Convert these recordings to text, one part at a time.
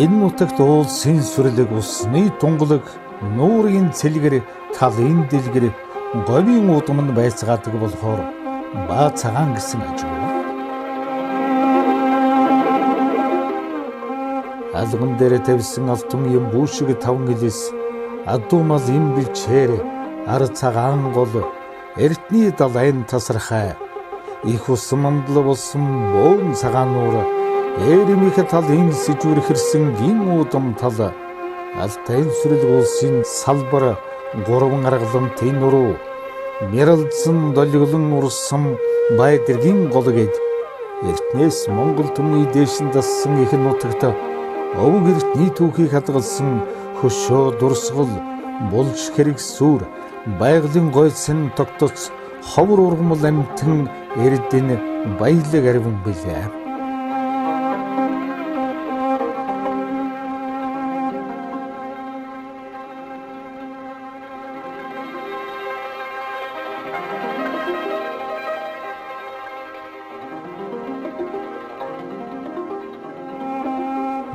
Энэ нутагт уулсын сүрлэг усны тунгалаг нуурын цэлгэр талын дэлгэр говийн удам нь байцгаадаг болохоор ба цагаан гэсэн ажиг. Алган дээр тавьсан алтан юм бүшиг таван илэс адуумал им билчээр ар цагаан гол эртний далайн тасархай их ус мандал болсон боон цагаан нуур эрмих талын сэжүүр хэрсэн гин удам тал алтай сүрэл улсын салбар гурван аргалан нуруу мэрэлдсэн долиглон урсан байдэргийн гол гээд эртнээс Монгол түмний дээшин дассан их нутагт овг эртний түүхийг хадгалсан хөшөө дурсгал булж хэрэг сүр байгалийн гойсон тогтоц ховор ургамал амтэн эрдэн баялаг арвин билээ.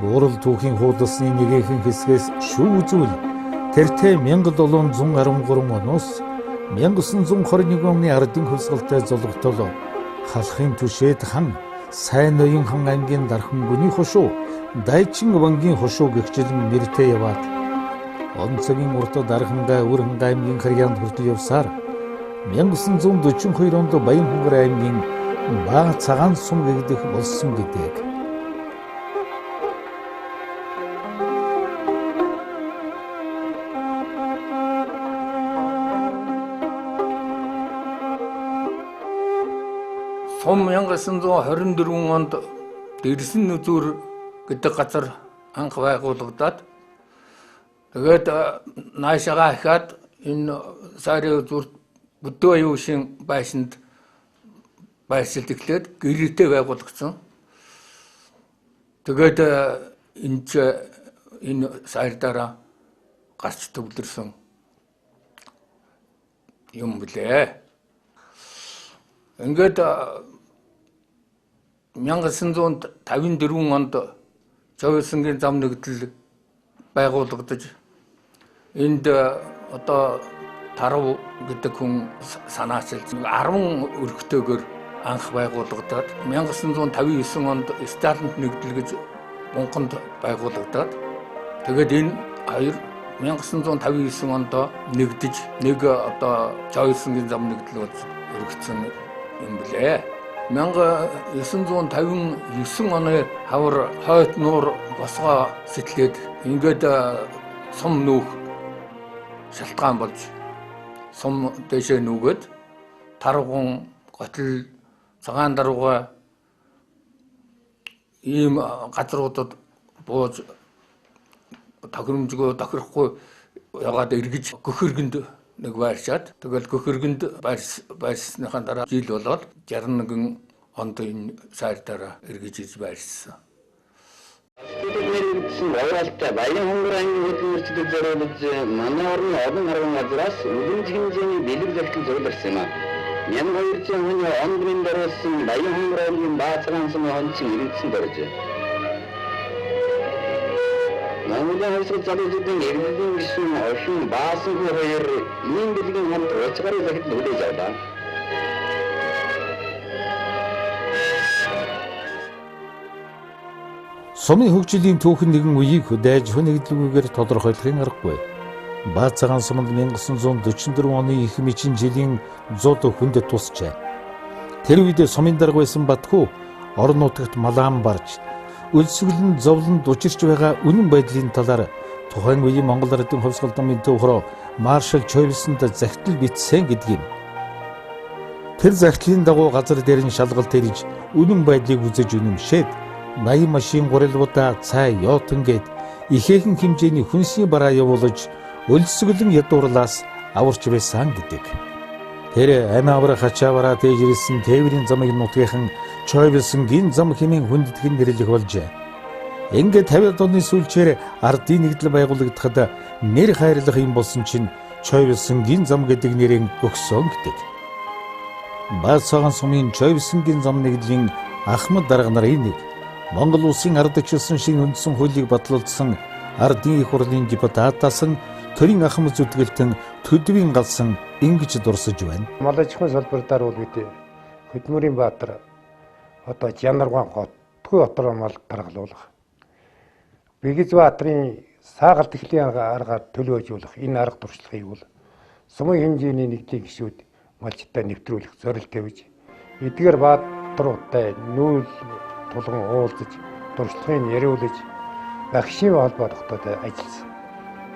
Буурал түүхийн хуудасны нэгэн хэсгээс шүү зүйл тэртээ 1713 оноос 1921 оны ардын хувьсгалтай золготол халахын түшээд хан сайн ноён хан аймгийн дархан гүний хошуу дайчин вангийн хошуу гэгчлэн нэртэй яваад онцгийн урт дархангаа өрхөн аймгийн харьяанд хүртэл явсаар 1942 онд Баянхөнгөр аймгийн бага цагаан сум гэгдэх болсон гэдэг. Сум 1924 онд Дэрсэн Нүзүр гэдэг газар анх байгуулагдаад тэгээд наашаага ихад энэ Сарын үзүүрт Бүдүү аюушин байшинд байшилт эхлээд гэрээтэй байгуулагдсан. Тэгээд энэ сар дараа гарч төвлөрсөн юм блэ. Ингээд 1954 онд Зовлонгийн зам нэгдэл байгуулагдаж энд одоо Тарав гэдэг хүн санаачилсан 10 өргөтэйгээр анх байгуулагдаад 1959 онд Сталинд нэгдэл гэж Монголд байгуулагдаад тэгээд энэ хоёр 1959 онд нэгдэж нэг одоо Зовлонгийн зам нэгдэл болж өргөцсөн юм блэ. 1959 оны хавар хойд нуур босгоо сэтлээд ингээд сум нүүх шалтгаан болж сум дэшээ нүгэд Тарвган готл цагаан дарууга ийм газруудад бууж тохиромжгүй тохирохгүй ягаад эргэж Гөхөргөнд нэг байршаад тэгэл Гөхөргөнд байрсныхаа дараа жил болоод 61 онд энэ сар дараа эргэж иж байршсан. Баяралтай Баянхөнгөр аймгийн хөдөлмөрчдөд зориулж манай орны олон арган газраас үлэмж хэмжээний бэлэг захидал зөвлөрсөн юм а. 1200 хүний онгорын даруулсан Баянхөнгөр аймгийн баацгаан сумын хончин иргэдсэн дөрж. Монголын хувьсгал залуучуудын эрдэнийн гишүүн ошин Баасангүй хоёр ийм бэлгийн хамт уцгарын захидал хүлээж авлаа. Сумын хөгжлийн түүхэн нэгэн үеийг дайж хүнэгдлгүйгээр тодорхойлохын аргагүй. Баацгаан суманд 1944 оны их мэчин жилийн 100 хүнд тусчээ. Тэр үед сумын дарга байсан Батхүү орон нутагт малаан барж өлсгөлн зовлонд учирч байгаа үнэн байдлын талаар тухайн үеийн Монгол ардын хувьсгал намын төвхрөө маршал Чойвсонд захидал бичсэн гэдэг юм. Тэр захидлын дагуу газар дээр нь шалгалт ирж үнэн байдлыг үзэж үнэмшээд 80 машин гурилгуудаа цай ёотон гээд ихээхэн хэмжээний хүнсний бараа явуулж өлсгөлн ядуурлаас аварч байсан гэдэг. Тэр амь аврах хачаавараа дээжирсэн тээврийн замыг нутгийнхан Чойвсонгийн зам хэмээн хүндэтгэн нэрлэх болжээ. Ингээд 50-аад оны сүүлчээр ардын нэгдэл байгуулагдахад нэр хайрлах юм болсон чинь Чойвсонгийн зам гэдэг нэрийг өгсөн гэдэг. Баацгаан сумын Чойвсонгийн зам нэгдлийн Ахмад дарга нарын нэг Монгол улсын ардчилсан шиг үндсэн хуулийг батлуулсан ардын их хурлын депутатаас нь төрийн ахмад зүтгэлтэн төдвийн галсан ингэж дурсаж байна. Мал аж ахуйн салбартаар бол бид Хөдмөрийн Баатар одоо Жанаргаан хотгүй дотроо мал гаргалуулах. Бэгіз Баатрын саагалт эхлийн аргаар төлөөжүүлэх энэ арга туршлагыг бол сумын хэмжээний нэгдлийн гишүүд малчтай нэвтрүүлэх зорилт тавьж эдгээр Баатаруудтай нүүл тулган уулзаж туршлагыг яриулж багшийн холбоо тогтоож ажилласан.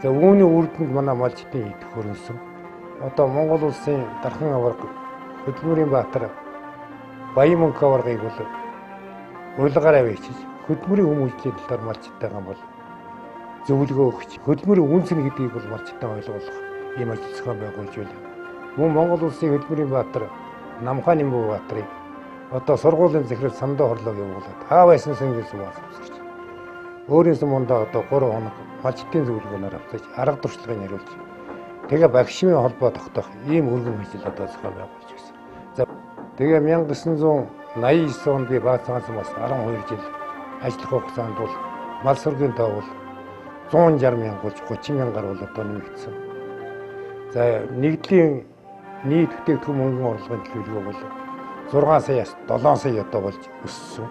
За үүний үр дүнд манай малчтын идэх хөрөнгөсөн. Одоо Монгол улсын дархан аварга Хөдмөрийн Баатар Баян мөнгө аваргыг бол урилгаараа бичиж хөдөлмөрийн хүмүүжлийн талаар малчтайгаа бол зөвлөгөө өгч хөдөлмөрийн үнцэн гэдгийг бол малчтай ойлгуулах ийм ажил зохион байгуулж байна. Мөн Монгол улсын Хөдөлмөрийн Баатар Намхааны Баатарыг одоо сургуулийн захирал сандаа хорлог явуулаад хаа байсан сэнгээс уусгаж өөрийн сумдаа одоо 3 хоног малчтын зөвлөгөөнөөр авчиж арга туршлагыг яриулж тэгээ багшийн холбоо тогтоох ийм өргөн ажил одоо зохион байгуулж байсан. За тэгээ 1989 онд би Баатараас бас 12 жил ажиллах хугацаанд бол мал сүргийн тоо бол 160 мянган 30 мянгаар бол одоо нэмэгдсэн. За нэгдлийн нийт бүтээгдэхүүн мөнгөн орлогын төлөвлөгөө бол 6 саяас 7 сая одоо болж өссөн.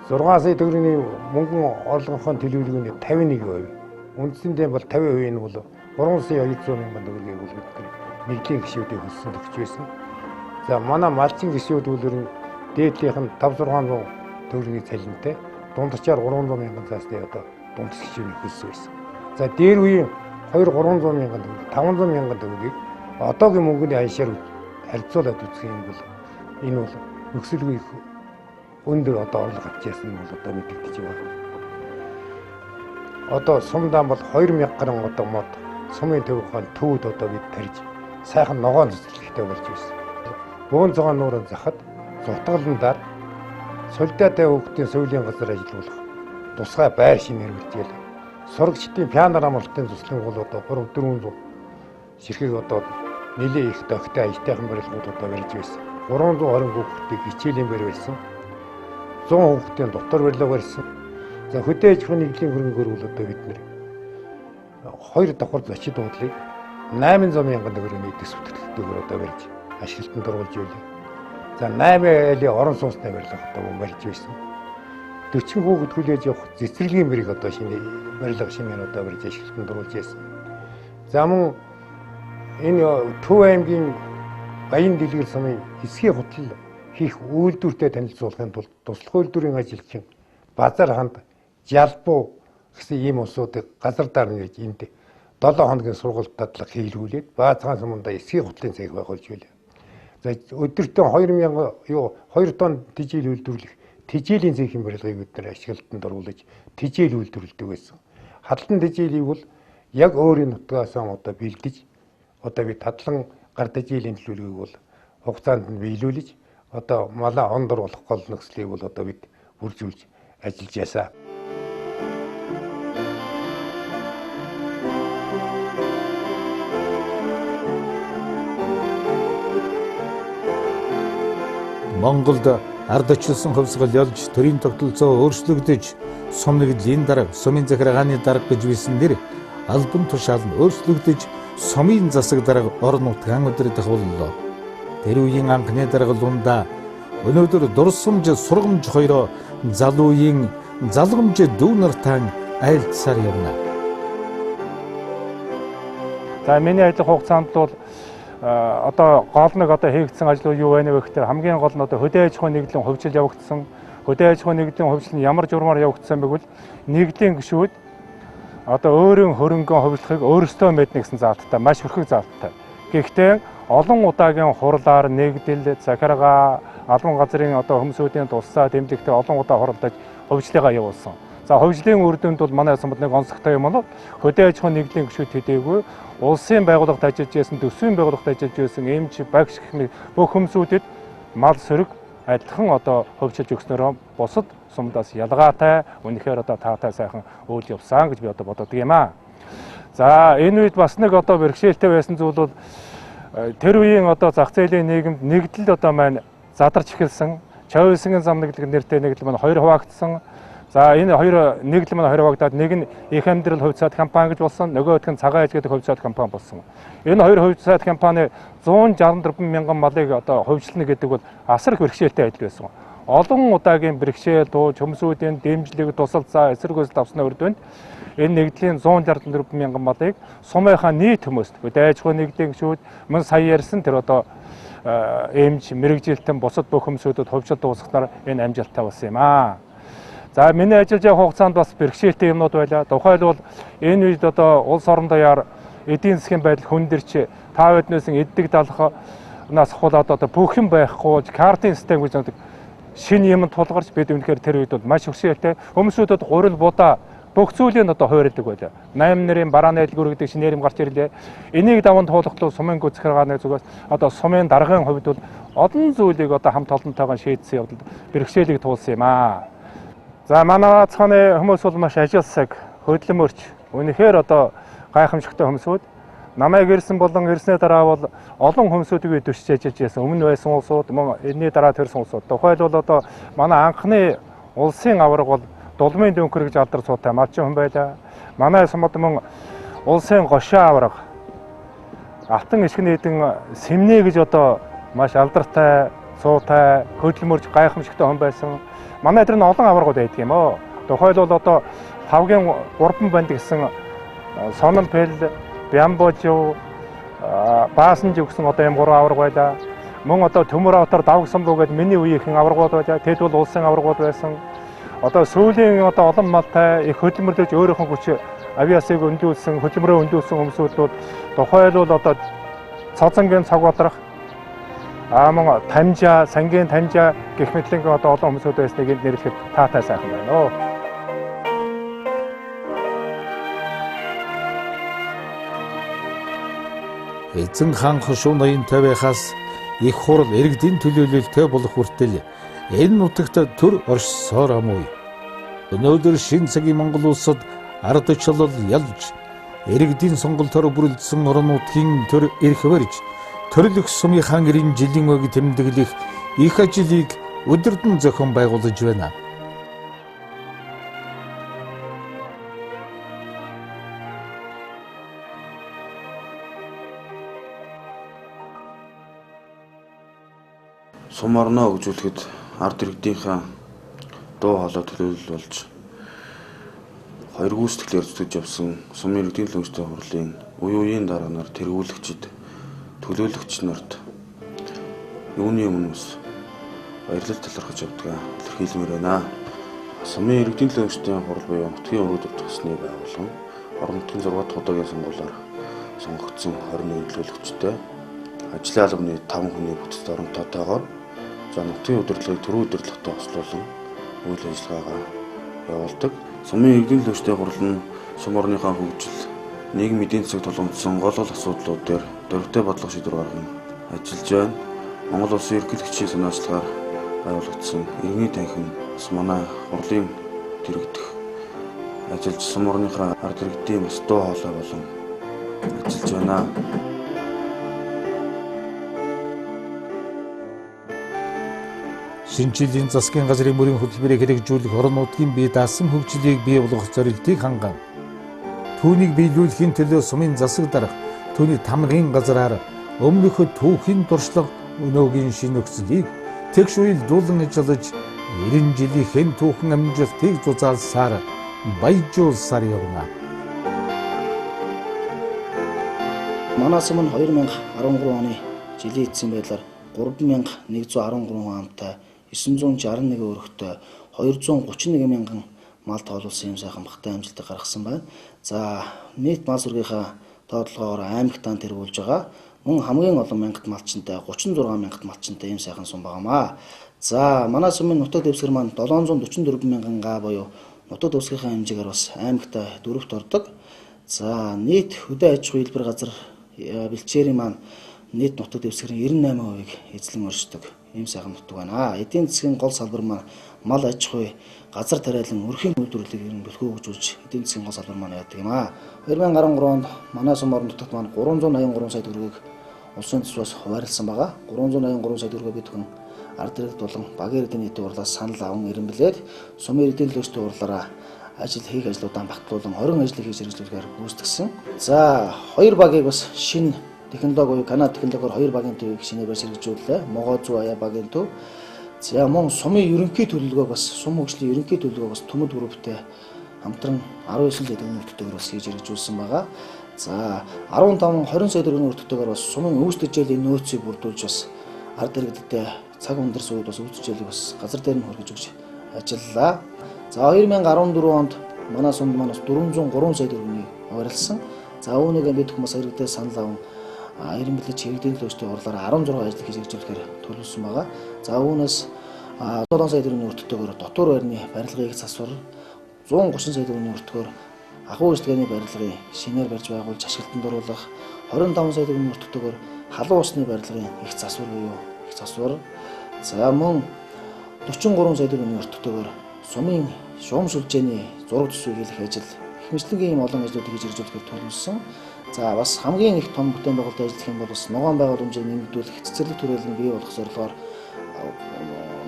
6 сая төгрөгийн мөнгөн орлогын төлөвлөгөөний 51%. Үндсэндээ бол 50% нь бол 3 сая 200 мянган төгрөгийг бол нэгдлийн гишүүдийн хөссөн төгсж байсан. За манай малчин гишүүд бол дээдлийнх нь 5-600 төгрөгийн цалинтай дундчаар 300 мянган цаастай одоо дундс гишүүний хөссөн байсан. За дээр үеийн 2-300 мянган төгрөг 500 мянган төгрөгийг одоогийн мөнгөний ханшаар харьцуулаад үзэх юм бол энэ бол нөхцөлгүй их өндөр одоо орлого авч яасан нь бол одоо мэдэгдэж байна. Одоо сумдаа бол 2000 гаруй одоо мод сумын төвхөн төвд одоо бид тарьж сайхан ногоон цэцэрлэгтэй болж байсан. Бөөн цагаан нуурын захад зуртгаландаар солидатай хөвгтийн соёлын газар ажиллуулах тусгай байр шинээр үлдээл. Сурагчдын пианор амралтын туслан бол одоо 300-400 ширхэг одоо нэлээд их дохтой аятайхан барилгууд одоо барьж байсан. 320 хүүхдийг хичээлийн барьсан. 100 хүүхдийн дотор барилга барьсан. За хөдөө аж ахуйн нэгдлийн хөрөнгөөр бол одоо бид нэр 2 давхар зочид уудлыг 800 мянган төгрөгийн эдэс бүтээлгээр одоо барьж ашиглалтанд оруулж байлаа. За 8 айлын орон сууцны барилга одоо барьж байсан. 40 хүүхэд хүлээж явах цэцэрлэгийн мэрийг одоо шинэ барилга шинээр одоо барьж ашиглалтанд оруулж байсан. За мөн энэ Төв аймгийн Баян дэлгэр сумын эсхийн хутал хийх үйлдвэртэй танилцуулахын тулд туслах үйлдвэрийн ажилчин Базар ханд Жалбуу гэсэн ийм улсуудыг газар дарна гэж энд 7 хоногийн сургалт дадлага хийлгүүлээд Баатахан сумдаа эсхийн хутлын цэг байгуулж байлаа. За өдөртөө 2 тонн тижил үйлдвэрлэх тижилийн цэхийн барилгыг бид нар ашиглалтанд оруулж тижил үйлдвэрлэдэг байсан. Хадлан тижилийг бол яг өөрийн нутгаас одоо бэлдэж одоо бид тадлан гар тижилийн төлөвлөгөөг бол хугацаанд нь биелүүлж одоо малаа ондор болох гол нөхцөлийг бол одоо бид бүржүүлж ажиллаж ясаа. Монголд ардчилсан хувьсгал ялж төрийн тогтолцоо өөрчлөгдөж сум нэгдлийн дарга сумын захиргааны дарга гэж биснээр албан тушаал нь өөрчлөгдөж сумын засаг дарга орон нутгийн өдрөдөх боллоо. Тэр үеийн анхны дарга Лунда өнөөдөр дурсамж сургамж хоёроо залуугийн залгамж дүү нартай айлтсаар явна. За миний ажиллах хугацаанд бол одоо гол нэг одоо хийгдсэн ажил юу байна вэ гэхээр хамгийн гол нь одоо хөдөө аж ахуйн нэгдлийн хөгжил явагдсан. Хөдөө аж ахуйн нэгдлийн хөгжил нь ямар журмаар явагдсан бэ гэвэл нэгдлийн гишүүд одоо өөрийн хөрөнгөө хөгжлөхийг өөрсдөө мэднэ гэсэн заалттай маш хөрхөг заалттай. Гэхдээ олон удаагийн хурлаар нэгдэл захиргаа албан газрын одоо хүмүүсийн тулсаа тэмдэгтэй олон удаа хуралдаж хөгжлийгаа явуулсан. За хөгжлийн үр дүнд бол манай сумд нэг онцгой юм бол хөдөө аж ахуйн нэгдлийн гишүүд хэдийгүй улсын байгууллагад ажиллаж байсан, төсвийн байгууллагад ажиллаж байсан эмч, багш гэх бүх хүмүүсүүдэд мал сөрөг адилхан одоо хөгжиж өгснөөрөө бусад сумдаас ялгаатай, үнэхээр одоо таатай сайхан үйл явсан гэж би одоо боддог юм аа. За энэ үед бас нэг одоо бэрхшээлтэй байсан зүйл бол тэр үеийн одоо зах зээлийн нийгэмд нэгдэл одоо маань задарч эхэлсэн. Чавилсангийн зам нэглэг нэртэй нэгдэл маань 2 хуваагдсан. За энэ хоёр нэгдэл маань 2 хуваагдаад нэг нь их амьдрал хувьцаат компани гэж болсон, нөгөөх нь цагаан аж гэдэг хувьцаат компани болсон. Энэ хоёр хувьцаат компани 164 мянган малыг одоо хувьчилна гэдэг бол асар их бэрхшээлтэй ажил байсан. Олон удаагийн бэрхшээл, тууж, хөмсүүдийн дэмжлэг, тусалцаа, эсэргүүцэл авсны үрд байна. Энэ нэгдлийн 164 мянган малыг сумынхаа нийт хүмүүст дайж хөө нэгдлийн гишүүд мөн сая ярьсан тэр одоо эмч, мэрэгжилтэн бусад бүх хүмүүсүүдэд хувьчилт дуусгахаар энэ амжилттай болсон юм аа. За миний ажиллаж явах хугацаанд бас бэрхшээлтэй юмнууд байлаа. Тухайлбал энэ үед одоо улс орон даяар эдийн засгийн байдал хүндэрч та бүднээс эддэг далханаас хулаад одоо бүх юм байхгүй картын систем гэж нэг шинэ юм тулгарч бид үнэхээр тэр үед бол маш бэрхшээлтэй хүмүүсүүдэд гурил будаа бүх зүйлийг одоо хуурилдаг байлаа. 8 нэрийн бараа найдвар гэдэг шинээр юм гарч ирлээ. Энийг даван туулахлуу сумын гүцхэргааны зүгээс одоо сумын даргын хувьд бол олон зүйлийг одоо хамт олонтойгоо шийдсэн явдал бэрхшээлийг туулсан юм аа. За манай цааны хүмүүс бол маш ажилсаг, хөдөлмөрч, үнэхээр одоо гайхамшигтай хүмүүсүүд. Намайг ирсэн болон ирснээ дараа бол олон хүмүүсүүдийг дэвшиж ажиллаж байсан. Өмнө байсан улсууд, мөн энэний дараа төрсэн улсууд. Тухайлбал одоо манай анхны улсын аварга бол Дулмын дөнхөр гэж алдар суутай малчин хүн байлаа. Манай сумд мөн улсын гошоо аварга Алтан ишгнээдэн Сэмнэ гэж одоо маш алдартай, суутай, хөдөлмөрч гайхамшигтай хүн байсан. Манай дээр нь олон аваргууд байдаг юм оо. Тухайлбал одоо 5-гийн 3 банд гэсэн Сононпэл, Бямбожив, Баасанж гэсэн одоо юм 3 аварга байлаа. Мөн одоо Төмөр автар Давгсамбуу гэдэг миний үеийнхэн аваргууд байлаа. Тэд бол улсын аваргууд байсан. Одоо сүүлийн одоо олон малтай их хөдөлмөрлөж өөрийнхөө хүч авиасыг өндүүлсэн, хөдөлмөрөө өндүүлсэн хүмүүсүүд бол тухайлбал одоо Цозонгийн цаг бодрох мөн Танжаа, Сангийн Танжаа гэх мэтлэн одоо олон хүмүүсүүд байсныг нэрлэхэд таатай сайхан байна. Эзэн хаан хошуу ноён тавихаас их хурал иргэдийн төлөөлөлтэй болох хүртэл энэ нутагт төр оршсоор амуй. Өнөөдөр шинэ цагийн Монгол улсад ардчлал ялж, иргэдийн сонголтоор бүрэлдсэн орон нутгийн төр эрх барьж, төрлөх сумын хаан гэрийн жилийн өг тэмдэглэх их ажлыг өдөрдөн зохион байгуулж байна. Сум орноо хөгжүүлэхэд ард иргэдийнхээ дуу хоолой төлөөлөл болж хоёр гүйцэтгэлээр зүтгэж явсан сумын иргэдийн төлөөлөлтөй хурлын үе үеийн дараа нар тэргүүлэгчид төлөөлөгч нарт юуны өмнө баярлал талархаж явдаг илэрхийлмээр байна. Сумын иргэдийн төлөөлөгчдийн хурал буюу нутгийн өргөдөд тусны байгууллага орон нутгийн 6 дахь удаагийн сонгуулиар сонгогдсон 21 төлөөлөгчтэй ажлын албаны 5 хүний бүтцийн оронтойгоор за нутгийн удирдлагыг түрүү удирдлагатай хослуулан үйл ажиллагаагаа явуулдаг. Сумын иргэдийн төлөөлөгчдийн хурал нь сум орныхаа хөгжил, нийгмийн эдийн засаг тулгамдсан гол асуудлууд дээр дөрвтэй бодлого шийдвэр гарган ажиллаж байна. Монгол улсын эрхлэгчийн санаачлагаар байгуулагдсан иргэний танхим манай хурлын дэргэдэх ажиллаж сум орныхаа ард иргэдийн бас дуу хоолой болон ажиллаж байна. Шинжлэлийн засгийн газрын мөрийн хөтөлбөрийг хэрэгжүүлэх орон нутгийн бие даасан хөгжлийг бий болгох зорилтыг ханган түүнийг биелүүлэхийн төлөө сумын засаг дарга түүний тамгын газраар өмнөх түүхийн дуршлаг өнөөгийн шинэ нөхцөлийг тэгш уялдуулан ажиллаж 90 жилийн түүхэн амжилтыг зузаалсаар баяжуулсаар явна. Манай сум нь 2013 оны жилийн эцсийн байдлаар 3113 амтай 961 өрхтэй 231 мянган мал тоолуулсан юм сайхан багтай амжилтыг гаргасан байна. За нийт мал сүргийнхаа тоотлогоор аймагт таан тэргүүлж байгаа. Мөн хамгийн олон мянгат малчинтай 36 мянгат малчинтай юм сайхан сум байгаамаа. За манай сумын нутаг дэвсгэр маань 744 мянган га буюу нутаг дэвсгэрийн хэмжээгээр бас аймагтаа дөрөвт ордог. За нийт хөдөө аж ахуйн хэлбэр газар бэлчээрийн маань нийт нутаг дэвсгэрийн 98%-ийг эзлэн өршдөг ийм сайхан нутаг байна. Эдийн засгийн гол салбар маань мал аж ахуй, газар тариалан өрхийн үйлдвэрлэлийг ерөн бэлхүү хөгжүүлж эдийн засгийн гол салбар маань яадаг юм аа. 2013 онд манай сум орон нутагт маань 383 сая төгрөгийг улсын төсвөөс хуваарлсан байгаа. 383 сая төгрөгөө бид хүн ард иргэд болон багийн иргэдийн нийтийн урлаас санал аван ирэмблээд сумын иргэдийн төлөөстэй урлаараа хийх ажлуудаа багтуулан 20 ажлыг хийж хэрэгжүүлэхээр гүйцэтгсэн. За 2 багийг бас шинэ технологи буюу Канада технологиор 2 багийн төвийг шинээр барьж хэрэгжүүллээ. Могоо зүү аяа багийн төв. За мөн сумын ерөнхий төлөвлөгөөг бас сум хөгжлийн ерөнхий төлөвлөгөөг бас Төмөд групптэй хамтран 19 сая төгрөгийн өртөгтэйгээр бас хийж хэрэгжүүлсэн байгаа. За 15-20 сая төгрөгийн өртөгтэйгээр бас сумын өвс төжээлийн нөөцийг бүрдүүлж бас ард иргэдтэй цаг өндөр сууд бас өвс төжээлийг бас газар дээр нь хөргөж өгч ажиллалаа. За 2014 онд манай сумд маань бас 403 сая төгрөгийн хуваарлсан. За үүнийг бид хүмүүс иргэдээ санал аван ирэмблэж иргэдийн төлөөстэй урлаараа 16 ажил хийж хэрэгжүүлэхээр төлөвлөсөн байгаа. За үүнээс 7 сая төгрөгийн өртөгтэйгээр дотор байрны барилгыг засвар 130 сая төгрөгийн өртгөөр ахуй үйлчилгээний барилгыг шинээр барьж байгуулж ашиглалтанд оруулах 25 сая төгрөгийн өртгөөр халуун усны барилгын их засвар буюу их засвар. За мөн 43 сая төгрөгийн өртгөөр сумын шугам сүлжээний зураг төсвийг хийх ажил их мэтлэнгийн олон ажлуудыг хийж хэрэгжүүлэхээр төлөвлөсөн. За бас хамгийн их том бүтээн байгуулалт ажиллах юм бол бас ногоон байгууламжийг нэмэгдүүлэх, цэцэрлэг түрээлэн бий болох зорилгоор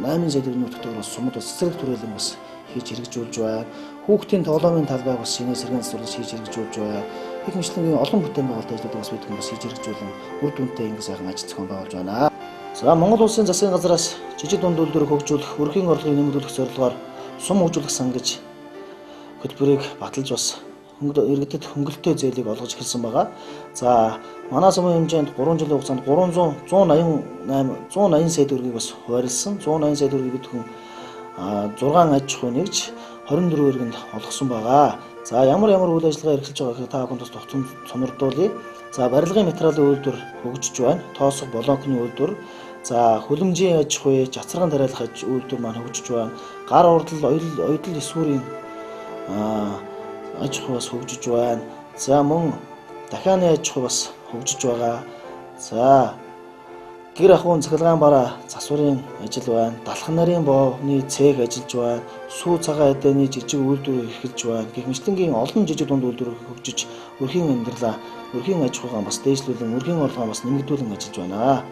8 сая төгрөгийн өртгөөр бас сумд бас цэцэрлэг түрээлэн бас хийж хэрэгжүүлж байна. Хүүхдийн тоглоомын талбайг бас шинээр сэргээн засварлаж хийж хэрэгжүүлж байна. Их мэтлэнгийн олон бүтээн байгуулалт ажлуудыг бас бид хүмүүс хийж хэрэгжүүлэн үр дүнтэй ингэ сайхан ажил зохион байгуулж байна. За Монгол Улсын засгийн газраас жижиг дунд үйлдвэрийг хөгжүүлэх, өрхийн орлогыг нэмэгдүүлэх зорилгоор сум хөгжүүлэх сан гэж хөтөлбөрийг баталж бас иргэдэд хөнгөлөлтөө зээлийг олгож эхэлсэн байгаа. За манай сумын хэмжээнд 3 жилийн хугацаанд 180 сая төгрөгийг бас хуваарлсан. 180 сая төгрөгийг бид хүн 6 аж ахуй нэгж 24 иргэнд олгосон байгаа. За ямар үйл ажиллагаа эрхэлж байгаа гэхээр та бүхэнд бас тогтсон сонирдуулъя. За барилгын материалын үйлдвэр хөгжиж байна. Тоосох блокны үйлдвэр, за хөлөмжийн аж ахуй, жацарган тариалах үйлдвэр маань хөгжиж байна. Гар урдал, оёдол эсвүүрийн аж ахуй бас хөгжиж байна. За мөн дахианы аж ахуй бас хөгжиж байгаа. За гэр ахуйн цахилгаан бараа засварын ажил байна. Далхан нарын боовны цех ажиллаж байна. Сүү цагаан эдэний жижиг үйлдвэр эрхэлж байна. Гэх мэтлэнгийн олон жижиг дунд үйлдвэр хөгжиж өрхийн амьдралаа, өрхийн аж ахуйгаа бас дээшлүүлэн, өрхийн орлогоо бас нэмэгдүүлэн ажиллаж байна.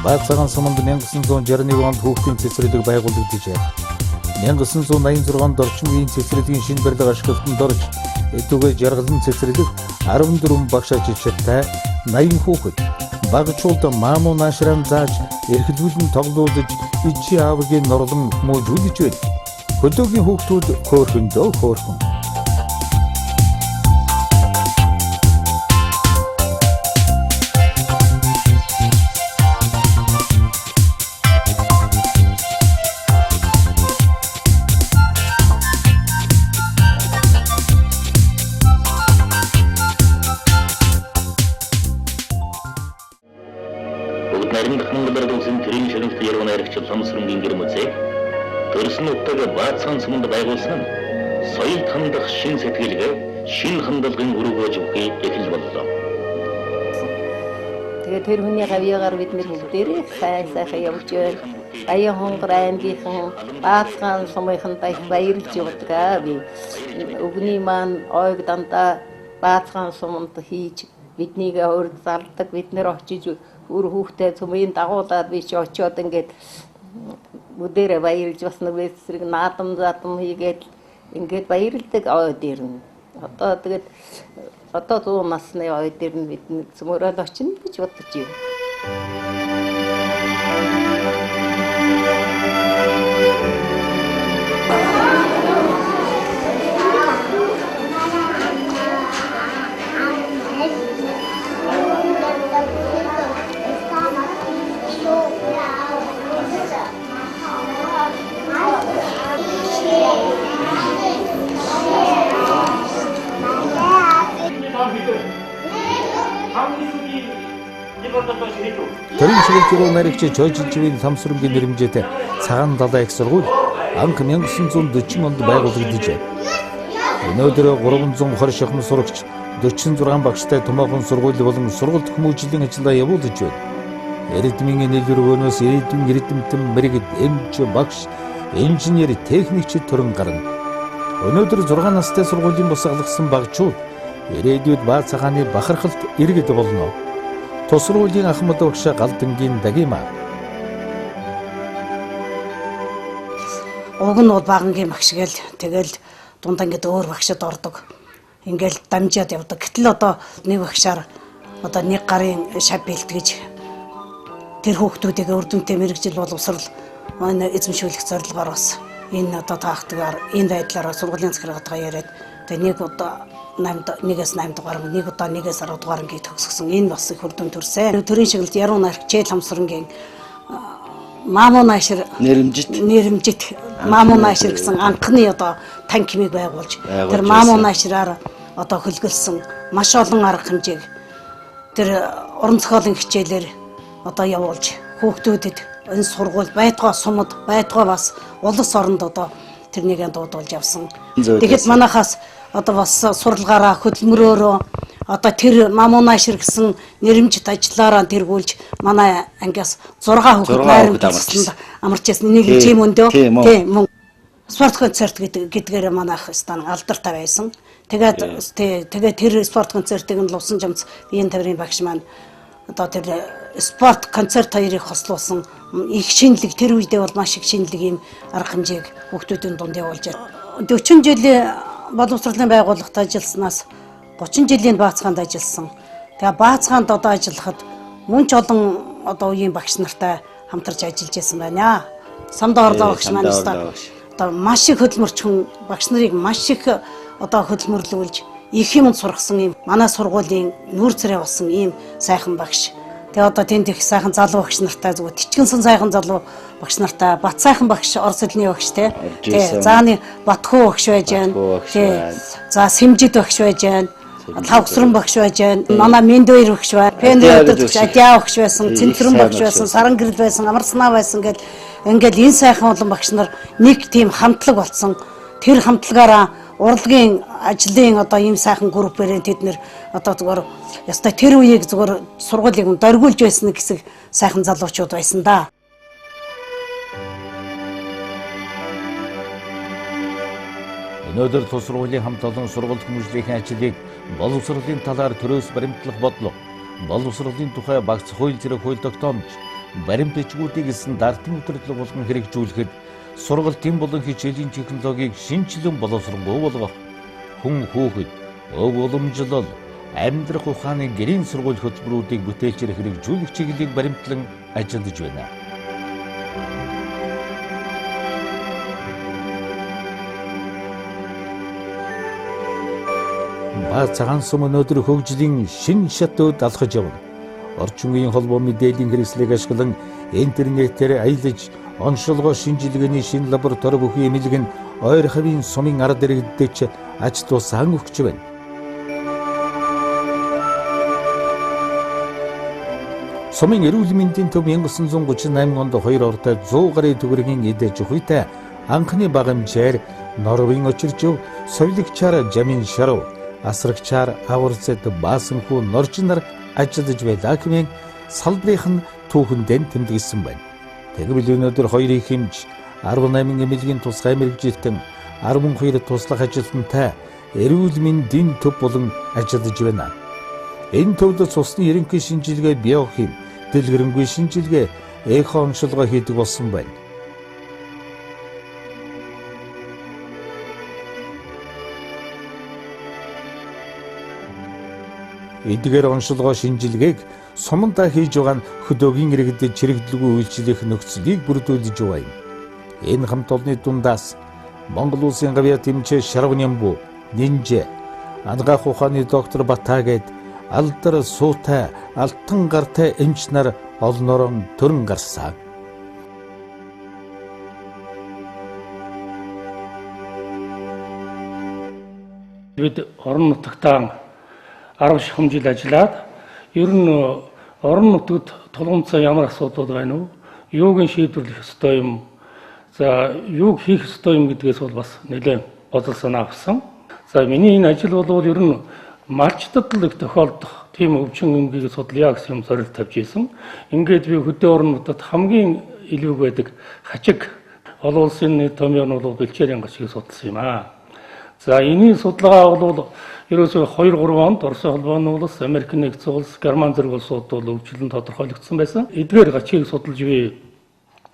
Баах цагаан суманд 1961 онд хүүхдийн цэцэрлэг байгуулагдажээ. 1986 онд орчин үеийн цэцэрлэгийн шинэ барилга ашиглалтанд орж, эдүгээ жаргалан цэцэрлэг 14 багш ажилчтай 80 хүүхэд багчууд маамуу наашран зааж эрхлүүлэн тоглуулж ичи аавгийн норлон мөжүүлж байна. Хөдөөгийн хүүхдүүд хөөрхөндөө хөөрхөн. Нарийн хангалаар үзэн тэрийн ширхэг яруу найрагч Ломсрынгийн гэр музей төрсөн утгыг Баацхан суманд байгуулсан нь соёлд хандах шин сэтгэлгээ, шин хандлагын өргөөж өгөхийг эхэлж боллоо. Тэгээд тэр хүний хавьяагаар бид нар бүгдээрээ сайхан явж байна. Баян хонгор аймгийнхан Баацхан сумынхан баярлж явдаг. Би өгний маань ойг дандаа Баацхан суманд хийж биднийг урд зардаг, бид нэр очиж үр хүүхдээ цөмийн дагуулаад би ч очиод ингээд бүдэрэ баярлж бас нэг эсрэг наадам хийгээд ингээд баярлдаг ой дээр нь. Одоо тэгээд 100 насны ой дээр нь бид цөмөрөд очино гэж бодож байна. сургууль мэрэгч Жойжилживийн самсрынгийн нэрмжээтэй цагаан далай их сургууль анх 1940 онд байгуулагдажээ. Өнөөдөр 320 шахам сурагч 46 багштай томоохон сургууль болон сургалт хүмүүжлийн ажлаа явуулж байна. Эрдмийн нийлбэргөөнөөс ирээдүйн эрдэмтэн мэрэгд эмч багш инженер техникч төрөн гарна. Өнөөдөр 6 настай сургуулийн бус алгасан багчууд ирээдүйд баа цагааны бахархалт иргэд болно. Тус сургуулийн Ахмад багш Галдангийн Дагимаа. Уг нь бол багангийн багш гээл тэгэл дундаа ингээд өөр багшд ордог. Ингээл дамжаад явдаг. Гэтэл одоо нэг багшаар одоо нэг гарын шав бэлтгэж тэр хүүхдүүдийг өрдөнтэй мэрэгжил боловсрал манай эзэмшүүлэх зорилгоор бас энэ одоо таахтгаар энэ байдлаараа сургуулийн захиргаатайгаа яриад тэгээ нэг удаа 1-ээс 8 дугаар нэг удаа 1-ээс 10 дугаар ингээд төгсгсөн. Энэ бас их хүрдэн төрсэн. Төрийн шиглэлд яруу нарх Чээл хамсрангийн Мамунаашир нэрэмжит Мамунаашир гэсэн анхны одоо танкимыг байгуулж тэр Мамунаашираар одоо хөлгөлсөн маш олон арга хэмжээг тэр уран зохиолын хичээлээр одоо явуулж хүүхдүүдэд энэ сургууль байтугай сумд байтугай бас улс оронд одоо тэрнийг дуудуулж явсан. Тэгэхэд манайхаас одоо бас сурлагаараа хөдөлмөрөөрөө одоо тэр Мамунаашир гэсэн нэрэмжит ажлаараа тэргүүлж манай ангиас 6 хүүхэд найрамдсан амарч ясны нэг тийм өндөө тийм спорт концерт гэдгээр манайх стан алдартай байсан. Тэгээд тэр спорт концертыг нь Лувсан жамц биеийн таврын багш маань одоо тэр спорт концерт хоёрыг хослуулсан их шинэлэг тэр үедээ бол маш их шинэлэг юм арга хэмжээг хүүхдүүдийн дунд явуулж байна. 40 жилийн боловсролын байгууллагт ажилласнаас 30 жилийн Баацханд ажилласан. Тэгээ Баацханд одоо ажиллахад мөн ч олон одоо үеийн багш нартай хамтарч ажиллаж байсан байна. Самдаа орлоо багш маань одоо маш их хөдөлмөрчхөн багш нарыг маш их одоо хөдөлмөрлүүлж их юмд сургасан юм. Манай сургуулийн нүүр царай болсон ийм сайхан багш. Тэгээ одоо тэнд их сайхан залуу багш нартай зүгээр тичгэнсэн сайхан залуу багш нартай Бат сайхан багш Орос хэлний багш тий. Зааны Батхуу багш байж байна. Тий. За Сэмжид багш байж байна. Тавгсран багш байж байна. Манай Мэндвэр багш байна. Пендэр багш, Адяа багш байсан, Цэнтрэн багш байсан, Саран гэрэл байсан, Амарснаа байсан гэл ингээл энэ сайхан олон багш нар нэг тийм хамтлаг болсон. Тэр хамтлагаараа урлагийн ажлын одоо ийм сайхан группээрээ тэд нэр одоо зүгээр ястай тэр үеийг зүгээр сургуулийг дөргүүлж байсан гэсэн сайхан залуучууд байсан да. Өнөөдөр тус сургуулийн хамт олон сургууль хүмүүжлийн ажлыг боловсролын талаар төрөөс баримтлах бодлого, боловсролын тухай багц хууль зэрэг хууль тогтоомж, баримтчгуудыг стандартын өдөрлөг болгон хэрэгжүүлэхэд сургалтын болон хичээлийн технологиг шинжилэн боловсронгуй болгох, хүн хүүхэд, өв уламжлал, амьдрах ухааны гэрийн сургууль хөтөлбөрүүдийг бүтээлчээр хэрэгжүүлэх чиглэлийг баримтлан ажиллаж байна. Баацхан сум өнөөдөр хөгжлийн шин шатууд алхаж явна. Орчин үеийн холбоо мэдээллийн хэрэгслийг ашиглан интернетээр аялаж оншилгоо шинжилгээний шинэ лаборатори бүхий эмнэлэг нь ойр хавийн сумын ард иргэдтэй аж тусаан өгч байна. Сумын эрүүл мэндийн төв 1938 онд 2 ортой 100 гаруй төгрөгийн эдэж ухийтай анхны бага хэмжээр Норвегийн очиржив, соёлогчаар Жамин Шаров, асрагчаар Аварцэд Баасанхүү Норжинар ажиллаж байлаа хэмээн салбарынх нь түүхэндээ тэмдэглэсэн байна. Тэгвэл өнөөдөр хоёрын хэмж 18 эмнэлгийн тусгай мэргэжилтэн 12 туслах ажилтнтай эрүүл мэндийн төв болон ажиллаж байна. Энэ төвд цусны ерөнхий шинжилгээ, биохим, дэлгэрэнгүй шинжилгээ, эхо оншилгоо хийдэг болсон байна. Эдгээр оншилгоо шинжилгээг сумандаа хийж байгаа нь хөдөөгийн иргэдэд чирэгдэлгүй үйлчлэх нөхцөлийг бүрдүүлж байна. Энэ хамт олонны дундаас Монгол Улсын гавьяа тэмцээ Шарвнямбу, Нинжэ, ангаах ухааны доктор Батаагээд алдар суутай, алтан гартай эмч нар олноор төрөн гарсан. Бид орон нутагтаа 10 шахам жил ажиллаад ер нь орон нутгад тулгымцаа ямар асуудал байна уу? Юуг нь шийдвэрлэх ёстой юм? За юуг хийх ёстой юм гэдгээс бол бас нэлээд бодол санаа авсан. За миний энэ ажил бол ер нь малчдад л их тохиолдох тийм өвчин эмгийг судлая гэсэн юм зорилт тавьж исэн. Ингээд би хөдөө орнуудад хамгийн илүүг байдаг хачиг олон улсын нийт томьёо нь бол бэлчээрийн гашгийг судалсан юм аа. За энэний судалгаа бол ерөөсөө 2-3 онд Оросын холбооны улс, Америк нэгдсэн улс, Герман зэрэг улсууд бол өвчлөн тодорхойлогдсон байсан. Эдгээр гачгийг судалж би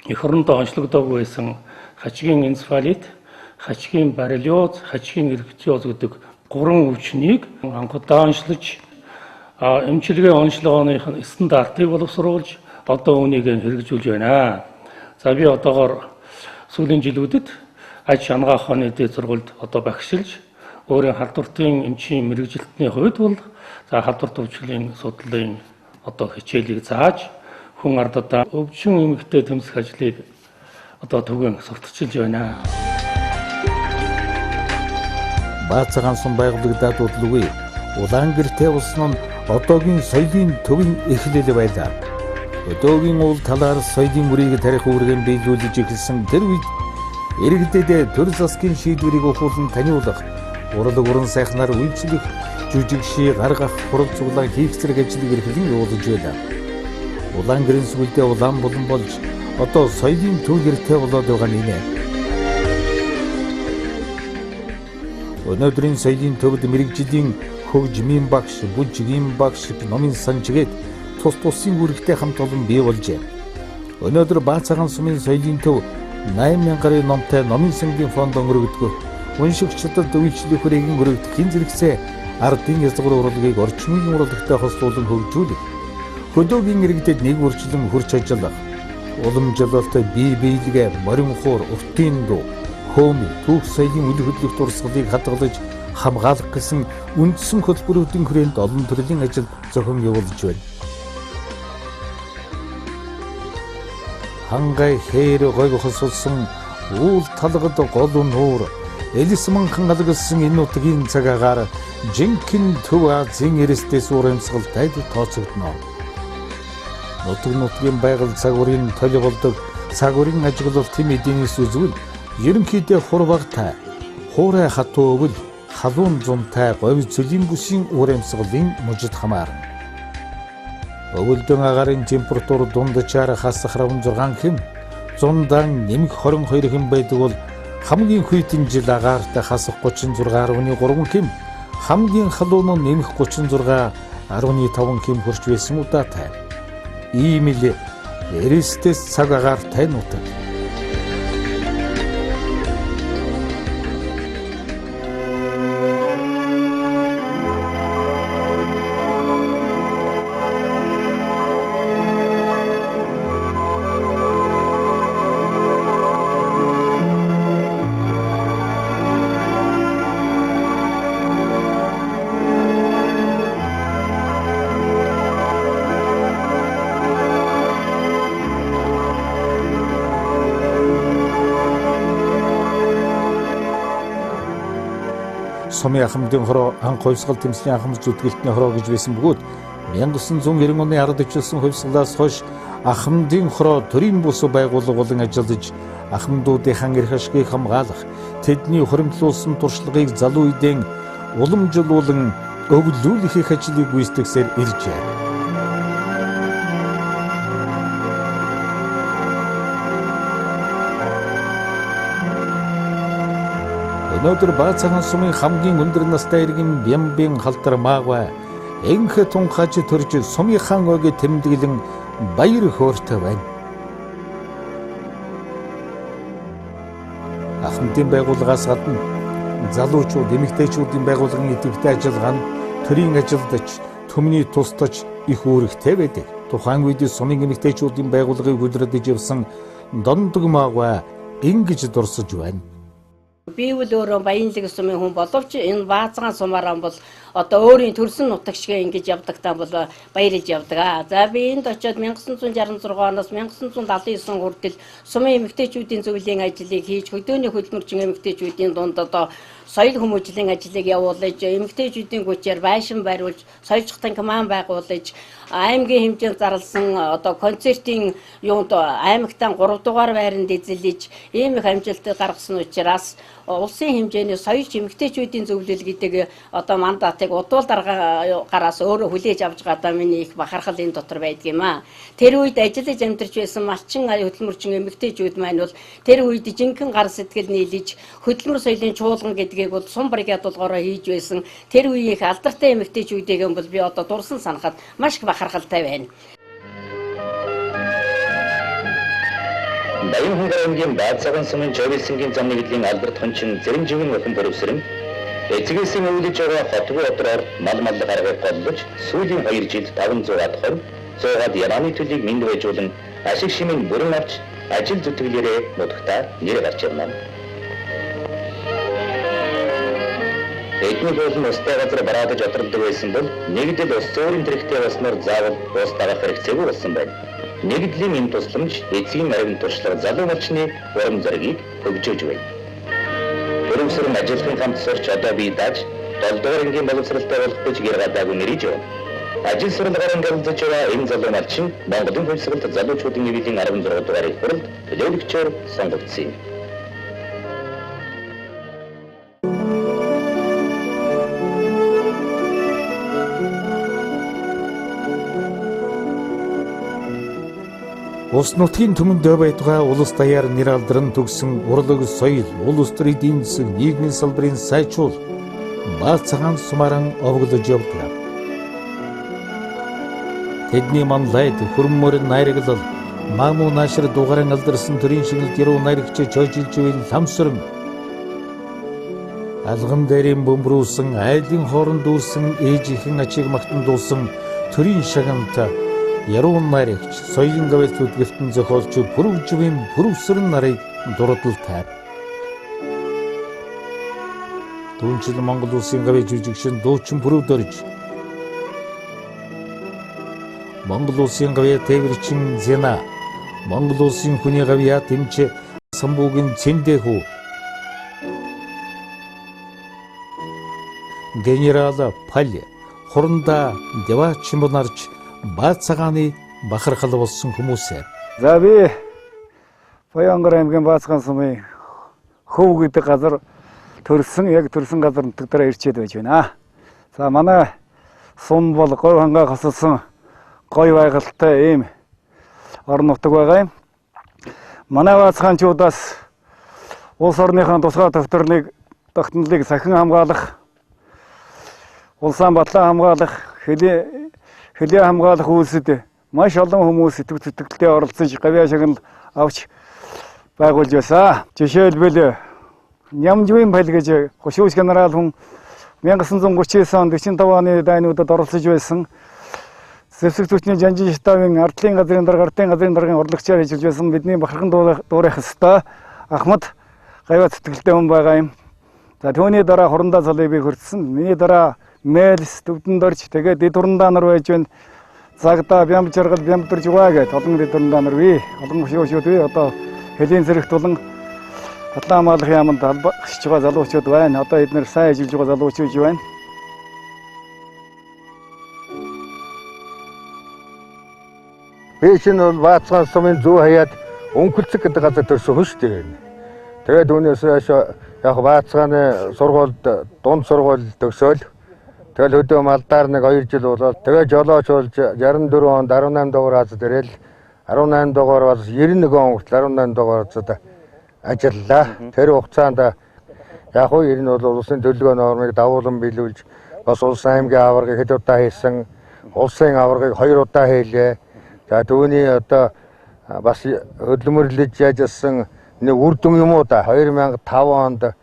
эх орондоо онцлогдоогүй байсан хачгийн энцефалит, хачгийн боррелиоз, хачгийн инфекциоз гэдэг 3 өвчнийг анхудаа онцлож эмчилгээ онцлогооны стандартыг боловсруулж одоо үүнийг хэрэгжүүлж байна. За би одоогоор сүүлийн жилүүдэд аж шангаа ухааны дээд сургуульд одоо багшилж өөрийн халдвартын эмчийн мэрэгжилтний хувьд бол за халдварт өвчлийн судлалын одоо хичээлийг зааж хүн ардаа өвчин эмэгтэй тэмцэх ажлыг одоо түгээн сурталчилж байна. Баацхан сум байгуулагдаад бодлоггүй Улаангэртэй улсын нь одоогийн соёлын төвийн эхлэл байлаа. Өдөөгийн уул талаар соёлын үрийг тарих үүргэн биелүүлж эхэлсэн тэр үед иргэдэд төр засгийн шийдвэрийг ухуулан таниулах, урлаг уран сайхнаар үйлчлэх, жүжигший гаргах, хурал цуглаан хийх зэрэг ажлыг эрхлэн явуулж байлаа. Улаангэрийн сүлдээ улаан булан болж одоо соёлын төв гэртэй болоод байгаа нэ. Өнөөдрийн соёлын төвд мэрэгжлийн хөгжмийн багш, бүжгийн багш, номын санчгээд тус тусын үүрэгтэй хамт олон бий болжээ. Өнөөдөр Баацхан сумын соёлын төв 8000 гаруй номтой номын сангийн фонд өнгөрөгдгөө уншигчдад үйлчлэх хүрээгийн өргөдөх хэн зэрэгцээ ардын язгуур урлагийг орчмын урлагтай хослуулан хөгжүүлэх, хөдөөгийн иргэдэд нэг үржилэн хурц ажиллах, уламжлалтай бие биелгээ, морин хуур, уртын дуу, хөөмий, түүх соёлын үл хөдлөх дурсгалыг хадгалж хамгаалах гэсэн үндсэн хөтөлбөрүүдийн хүрээнд олон төрлийн ажил зохион явуулж байна. Хангай хээр гойг хосолсон уул талгад гол нуур элис манхан алгалсан энэ нутгийн цагаагаар жинхэнэ төв Азийн эрэстэс урамсгалтай тооцогдно. Нутгийн байгаль цагуурын толь болдог цагуурын ажиглалтын эдийнээс үзвэл ерөнхийдөө хурбагтай, хуурай хатуу өвөл, халуун зунтай говь цөлийн бүсийн урамсгалын мужид хамаарна. Өвөлдөн агарын температур дундчаар хасах 16 хэм, зундаан нэмэх 22 хэм байдаг бол хамгийн хүйтэн жил агаартай хасах 36.3 хэм, хамгийн халуун нь нэмэх 36.5 хэм хүрч байсан удаатай. Ийм л эрэстэс цаг агаартай нутаг. Сумын ахмадын хороо анх хувьсгал тэмцлийн ахмад зүтгэлтний хороо гэж байсан бөгөөд 1990 оны ард ичилсэн хувьсгалаас хойш ахмадын хороо төрийн бус байгууллага болон ажиллаж ахмадуудынхаа эрх ашгийг хамгаалах, тэдний хуримтлуулсан туршлагыг залуу үеийн уламжлуулан өвлүүлэх их ажлыг гүйцэтгсээр иржээ. Өнөөдөр Баацхан сумын хамгийн өндөр настай иргэн Бямбын халдар маагва энхэ тунхаж төрж сумынхан өг тэмдэглэн баяр хөөртэй байна. Ахмадын байгууллагаас гадна залуучууд, эмэгтэйчүүдийн байгууллагын идэвхтэй ажиллагаа нь төрийн ажилдаж, төмний тусдаж их үүрэгтэй байдаг. Тухайн үед сумын эмэгтэйчүүдийн байгууллагыг хүлрэдэж явсан дондог маагва ингэж дурсаж байна. Би бол өөрөө Баянлаг сумын хүн боловч энэ Баацхан сумаараа бол одоо өөрийн төрсөн нутагшгаа ингэж явдагтаа бол баярлж явдаг. За би энд очиод 1966 оноос 1979 хүртэл сумын эмэгтэйчүүдийн зөвлөлийн ажлыг хийж хөдөөний хөдөлмөрчин эмэгтэйчүүдийн дунд одоо соёл хүмүүжлийн ажлыг явуулж, эмэгтэйчүүдийн хүчээр байшин бариулж, соёлжихтан команд байгуулж, аймгийн хэмжээнд зарласан одоо концертын юунд аймагтаа 3 дугаар байранд эзэлж, ийм их амжилтыг гаргасан учраас улсын хэмжээний соёлж эмэгтэйчүүдийн зөвлөл гэдэг одоо мандатыг удвал дараагараас өөрөө хүлээж авч байгаа миний их бахархал энэ дотор байдаг юм аа. Тэр үед ажиллаж амьдарч байсан малчин хөдөлмөрчин эмэгтэйчүүд маань бол тэр үед жинхэнэ гар сэтгэл нийлж хөдөлмөр соёлын чуулган гэдгийг бол сум бригад болгоороо хийж байсан. Тэр үеийн их алдартай эмэгтэйчүүдийг бол би одоо дурсан санахад маш их бахархалтай байна. Баян хөнгөрөмгийн баацагаан сумын Жовилсэнгийн замны хөдлийн алдарт хончин Зэрэмживийн охин Борөвсрэн эцгээсийн өвлөж байгаа хотгүй одроор мал гаргаж голлож сүүлийн 2 жилд 500-аад хонь 100-аад янааны төлийг мэнд байжуулан ашиг шимийн бүрэн авч ажил зүтгэлээрээ модогтаа нэр гарч ирнэ. Эдний болон устай газар бараадаж отордог байсан бол нэгдэл ус зөөрийн тэрэгтэй болсноор заавал ус тавах хэрэгцээгүй болсон байна. Нэгдлийн энэ тусламж эцгийн нарийн туршлага залуу малчны урам зоригийг хөгжөөж байна. Борөвсрэн ажилтны хамт сурч одоо би даж 7 дугаар ангийн боловсралтай болох гэж гэр гадаагүй нэрийж байна. Ажил сурлагаар ингэлзэж байгаа энэ залуу малчин Монголын хувьсгалт залуучуудын нэвлийн 16 дугаарыг хүрэлд төлөөлөгчөөр сонгогдсон юм. Улс нутгийн түмэнд байтугай улс даяар нэр алдран төгсөн урлаг соёл, улс төрийн эдийн засаг, нийгмийн салбарын сайжруул баацагаан сумааран овоглож явдаг. Тэдний манлайд хөрммөр найраглал, маамуу наашир дугааран алдарсан төрийн шигнэлд яруу найрагч чойжилж байл ламсран алган дээрийн бөмбөрүүлсэн, айлын хооронд дүүрсэн ээжийнхэн ачиг магтан дуусан төрийн шагнамт яруу найрагч соёлын гавьяалт гэлтэн зохиолч Борөвживийн Борөвсрэн нарыг дурдл тайв. Түүнчлэн Монгол улсын гавьяа жүжигчин дуучин Борөвдөрж, Монгол улсын гавьяа тээвэрчин Зена, Монгол улсын хүний гавьяа тэмч Самбуугийн Цэндехүү, генерал Паль, Хорнда Девачимбонарч баацагааны бахархал болсон хүмүүсээ. За би Баянгар аймгийн Баацагаан сумын Хөв гэдэг газар төрсөн газар нутагтараа ирчээд байж байна. За манай сум бол говь хангаа хасалсан гоё байгальтай ийм орон нутаг байгаа юм. Манай Баацагаанчуудаас улс орныхон тусгай тогтнолыг сахин хамгаалах, улсаан батлан хамгаалах, хөлөө хамгаалах үйлсэд маш олон хүмүүс сэтгэлдээ оролцож гавьяа шагнал авч байгуулж байсан. Жишээлбэл Нямжвийн Паль гэж Гушууч генерал хүн 1939 онд 45 оны дайнуудад оролцож байсан. Зэвсэг зүтний Жанжин штабын ардлын газрын даргын урлагчаар ажиллаж байсан бидний бахархан дуурайх ёстой Ахмад гавьяа сэтгэлтэй хүн байгаа юм. За түүний дараа Хурандаа цалыг би хүртсэн. Миний дараа Мэлс Төвдөндөрч тэгээд дэд хурандаа нар байж байна. Цагдаа Бямжаргал Бямдэрж байгаа гэдэг олон дэд хурандаа нар бий. Олон хөшөөшүүд бий. Одоо Хэлийн зэрэгт болон Батлан хамгаалах яамд албагч байгаа залуучууд байна. Одоо эдгээр сайн ажиллаж байгаа залуучууд байна. Би чинь бол Баацагаан сумын зүү хаяад Өнхөлцөг гэдэг газар төрсөн хүн шүү дээ. Тэгээд үүнээс яг Баацагааны сургуульд дунд сургууль төгсөөл. Тэгэл хөдөө малдаар нэг 2 жил болоод тэгээ жолооч болж 64 онд 18 дугаар аз дээрэл 18 дугаар бас 91 он хүртэл 18 дугаар азад ажиллалаа. Тэр хугацаанд яг уу ер нь бол улсын төлөвлөгөө нормыг дагуулan биелүүлж бас улс аймгийн аваргыг хэд удаа хийсэн, улсын аваргыг 2 удаа хийлээ. За түүний одоо бас хөдөлмөрлөж ажилласан нэг үр дүн юм уу да 2005 онд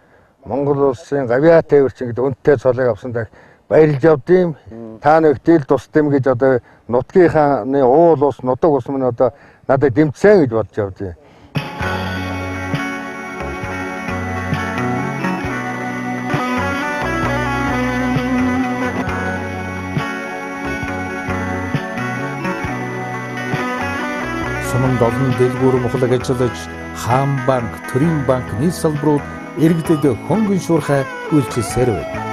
Монгол улсын гавьяа тээвэрчин гэдэг үнэтэй цолыг авсандаа баярлж явдığım. Та нэгтэл тусдим гэж одоо нутгийнхааны уул ус нутаг ус мань одоо надад дэмцсэн гэж бодож явдığım. суманд олон дэлгүүр мухлаг ажиллаж Хаан банк, Төрийн банк нийт салбарууд иргэдэд хөнгөн шуурхай үйлчилсээр байна.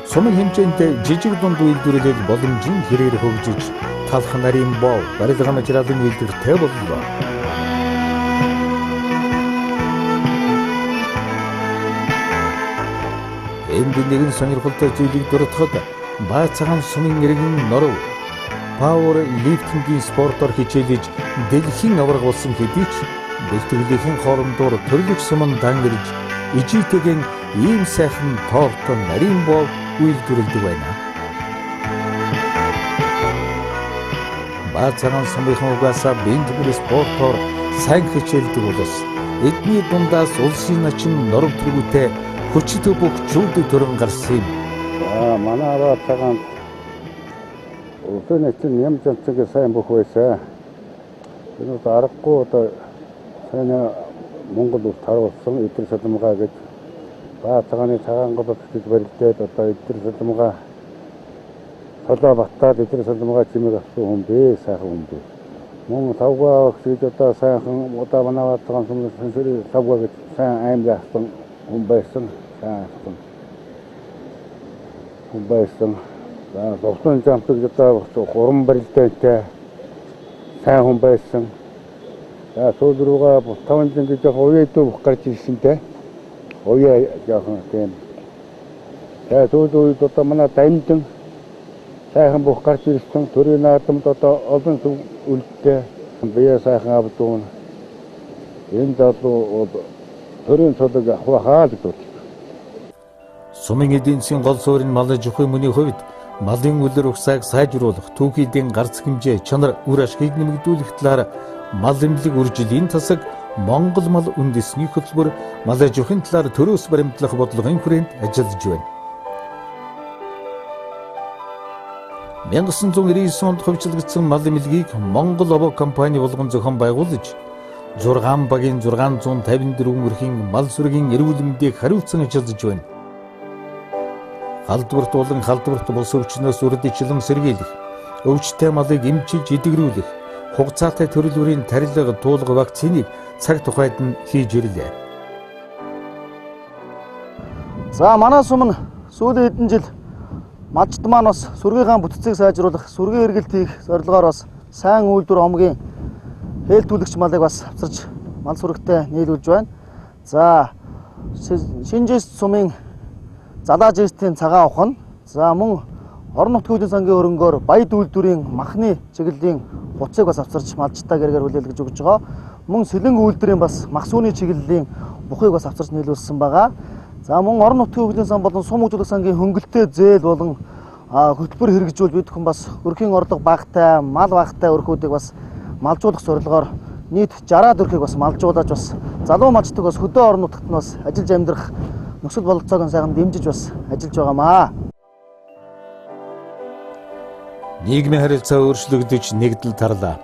Сумын хэмжээнд жижиг дунд үйлдвэрлэл боломжийн хэрэгээр хөгжиж, талх нарийн боо, барилга материалын үйлдвэртэй боллоо. Энд нэгэн сонирхолтой зүйлийг дурдахад баа цагаан сумын иргэн норов пауэр лифтингийн спортоор хичээлж дэлхийн аварга болсон хэдий ч бэлтгэлийнхэн хоорондоор төрлөх суман дангирж ижийтэйгэн ийм сайхан тоортой нарийн боо үйлдвэрлэдэг байна. Баа цагаан сумынхан угаасаа бэлтгэл спортоор сайн хичээлдэг болос эдний дундаас улсын начин норов төргүүтэй хүчтэй бүх чөлдө төрөн гарсан юм. Манай баа цагаан улсын начин юм цанцэг сайн бүх байсан. Энэ аргагүй одоо сайн Монгол улс харуулсан эдгээр салмгаа гэж баа цагааны цагаан голод гэж барилдаад одоо эдгээр салмгаа толоо баттаад эдгээр салмгаа чимэг авсан хүн бэ, сайхан хүн бэ. Мөн тавгаа гэж одоо сайхан удаа манай баа цагаан сумын сансрын тавгаа гэж сайн аймаг авсан хүн байсан. Хүн байсан. Зовлон замтаг одоо гурван барилдаатай сайн хүн байсан. Сүүл рүүгээ 500 гэж уяадуу гарч ирсэнтэй. Уяа яахан тийм. Сүүл үед одоо манай дамжин сайхан бүх гарч ирсэн. Төрийн наадамд одоо олон үлдээ бие сайхан авдуун. Энэ залуу төрийн цолог хаалт бол. Сумын эдийн засгийн гол суурь нь мал аж ахуйн мөний хувьд малын үлэр ухсааг сайжруулах, түүхийдийн гарц хэмжээ, чанар, үр ашгийг нэмэгдүүлэх талаар мал эмнэлэг үржилийн тасаг Монгол мал үндэсний хөтөлбөр мал аж ахуйн талаар төрөөс баримтлах бодлогын хүрээнд ажиллаж байна. 1999 онд хувьчилгдсан мал эмнэлгийг Монгол Овоо компани болгон зохион байгуулж 6 багийн 654 өрхийн мал сүргийн эрүүл мэндийг хариуцсан ажиллаж байна. Халдварт болон халдварт бус өвчнөөс үрдичлэн сэргийлэх, өвчтэй малыг эмчилж эдгэрүүлэх, хугацаатай төрөл бүрийн тарилга туулга вакциныг цаг тухайд нь хийж ирлээ. За манай сум нь сүүлийн хэдэн жил малчд маань бас сүргийнхаа бүтцийг сайжруулах, сүргийн эргэлт хийх зорилгоор бас сайн үйлдвэр омгийн хээлтүүлэгч малыг бас авчирч мал сүрэгтэй нийлүүлж байна. За Шинжээст сумын залаа жестийн цагаан ухаан, за мөн орон нутгийн сангийн хөрөнгөөр баяд үйлдвэрийн махны чиглэлийн буцыг бас авчирч малчтай гэргээр хүлээлгэж өгж байгаа. Мөн сэлэн үйлдвэрийн бас мах сүүний чиглэлийн бухыг бас авчирч нийлүүлсэн байгаа. За мөн орон нутгийн хөгжлийн сан болон сум хөгжлөх сангийн хөнгөлтэй зээл болон хөтөлбөр хэрэгжүүл бид хүн бас өрхийн орлого багтай, мал багтай өрхүүдийг бас малжуулах зорилгоор нийт 60-аад өрхийг бас малжуулаж бас залуу малчдаг бас хөдөө орон нутагт нь бас ажиллаж амьдрах нөхцөл бололцоог нь сайхан дэмжиж бас ажиллаж байгаамаа. Нийгмийн харилцаа өөрчлөгдөж нэгдэл тарлаа.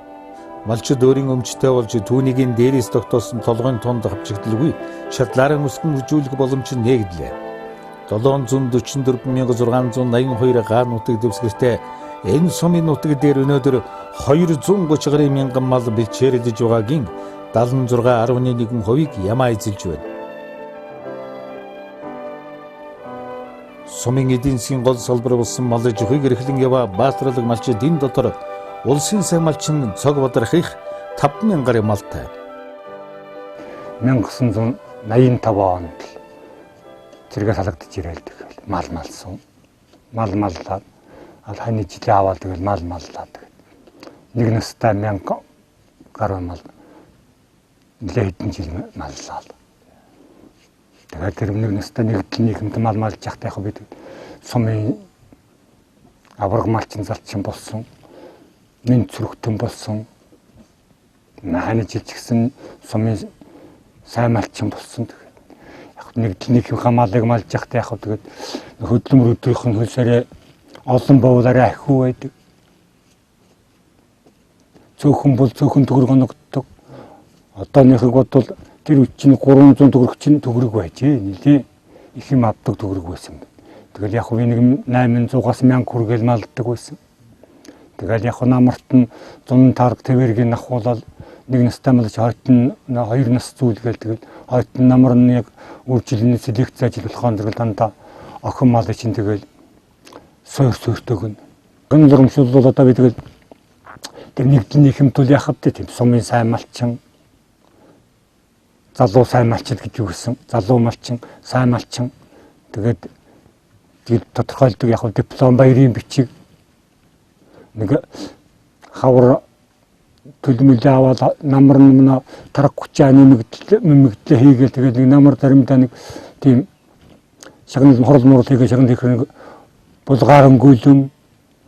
Малчид өөрийн өмчтэй болж түүнийг дээрээс тогтоосон толгойн тунд авчигдалгүй шатлаараа өсгөн үржүүлэх боломж нэгдлээ. 744,682 га нутаг дэвсгэртэй энэ сумын нутаг дээр өнөөдөр 230 мянган мал бэлчээрлэж байгаагийн 76.1%-ийг ямаа эзэлж байна. Сумын эдийн засгийн гол салбар болсон мал аж ахуйг эрхлэн яваа баатарлаг малчид энэ дотор улсын сайн малчин цог бадрахих 5,000 гаруй малтай. 1985 онд зэрэг салгадж ирээлдэг мал малсан. Мал маллаад хань жилээ аваад тэгэл мал маллаад. Нэг настай 1000 гаруй мал нэлээд хэдэн жил маллаад. Тэгээд тэр нэг настай нэгдэлнийхэнтэй мал малж явахдаа яг бид сумын авраг малчин залчин болсон. Минь цүрхтэн болсон. Хань жил ч гэсэн сумын сайн малчин болсон. Яг нэгдэлнийхээ малыг малж явахдаа яг тэгээд хөдөлмөр өдрийнх нь хөлсөрөө олон бовлаараа ахиу байдаг. цөөхөн бол цөөхөн төгрөг оногддог. Одооныхыг бодвол тэр үчийн 300 төгрөг чинь төгрөг байж нэлээ их юм авдаг төгрөг байсан. Тэгэл яг хөө нэг 800-аас 1000 хүргээл малддаг байсан. Тэгэл яг намарт нь 100 тарг твэргийн ахуулаад нэг настай малж хойтон 2 нас зүйлгээл тэгэл хойтон намар нь яг үржилний селекц ажил болохоон зэрэг дандаа охин мал чинь тэгэл сойртойг нь. Гэн зурмшил бол одоо би тэгэл тэр нэгдний хэмтэл яхав тийм сумын сайн малчин залуу сайн малчин гэж юу гэсэн. Залуу малчин, сайн малчин тэгээд тодорхойлдог яг диплом баярын бичиг нэг хавар төлмөлөө аваад намар нь тарах хүчээ нэмэгдлээ хийгээл тэгээд нэг намар заримдаа нэг тийм шагнал хорол морол хийгээ шагнал хийх нэг булгаарын гүйлэн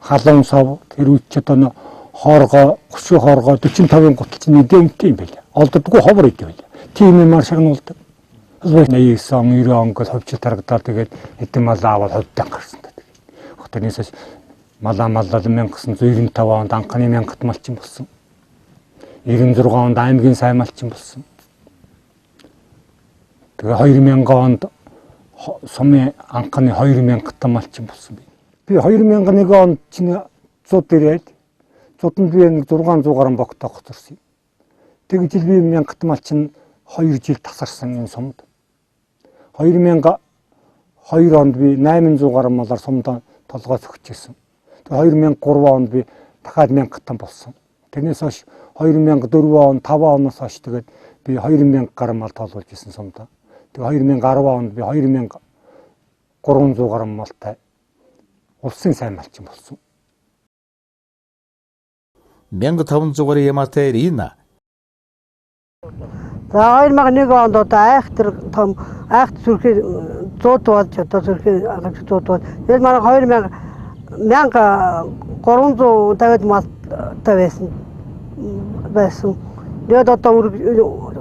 халуун сав тэр үуч одоо хооргоо 30 хооргоо 45-ын гуталч нэгдэмтэй юм байлаа. Олддоггүй ховор идэв байлаа. Тийм юмар шагнуулдаг. Нэг сон 90 он гол хөвчл тарагдаад тэгээд хэдэн мал аваад ховдон гарсан. Хотынээс малаа 1995 онд анхны 1000-т малчин болсон. 96 онд аймгийн сайн малчин болсон. Тэгээ 2000 онд сумын анхны 2000-т малчин болсон. Би 2001 онд чинь зууд ирээд зууданд би нэг 600 гаруй богтоо гоцорсон. Тэг жил би 1000-т малчин 2 жил тасарсан энэ сумд. 2002 онд би 800 гаруй малаар сумдаа толгой сөхчихсэн. Тэгээ 2003 онд би дахиад 1000-т болсон. Тэрнээс хойш 2004 он 5 оноос хойш тэгээд би 2000 гаруй мал тоолуулж исэн сумдаа. Тэгээ 2010 онд би 2300 гаруй малтай улсын сайн малчин болсон. 1500 ямаатай Ирина. За 2001 онд одоо айхтар том айхт сүрхий 100 болж одоо сүрхий 100 болж. Тэгээд манай 1350 малтай байсан. Тэгээд одоо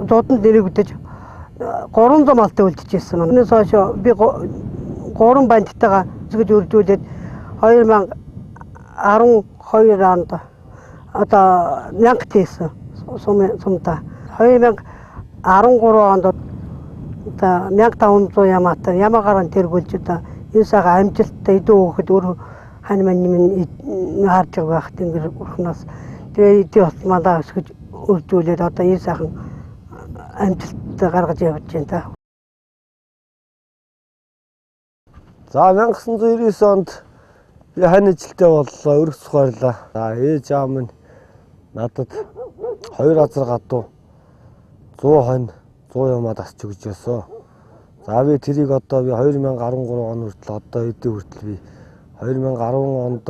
зууданд нэрэгдэж 300 малтай үлдчихсэн. Өнөөс хойш би 3 бандтайгаа зүгж үржүүлээд 2012 онд одоо 1000 тийсэн сумдаа. 2013 онд одоо 1500 ямаатай ямаагаар тэргүүлж одоо энэ сага амжилттай идэв хөөхд өөр хань мань харж байгаа тэнгэр урхнаас тэгээ идэв бас малаа өсгөж үржүүлээд одоо энэ сайхан амжилттай гаргаж явж байна та. За 1999 онд би хань ажилтай боллоо, өргөцөх байрлаа. За ээж аав минь надад 2 азар гадуу 100 хонь 100 ямаад асч өгч өсөө. За би тэрийг одоо би 2013 он хүртэл одоо эдээ хүртэл би 2010 онд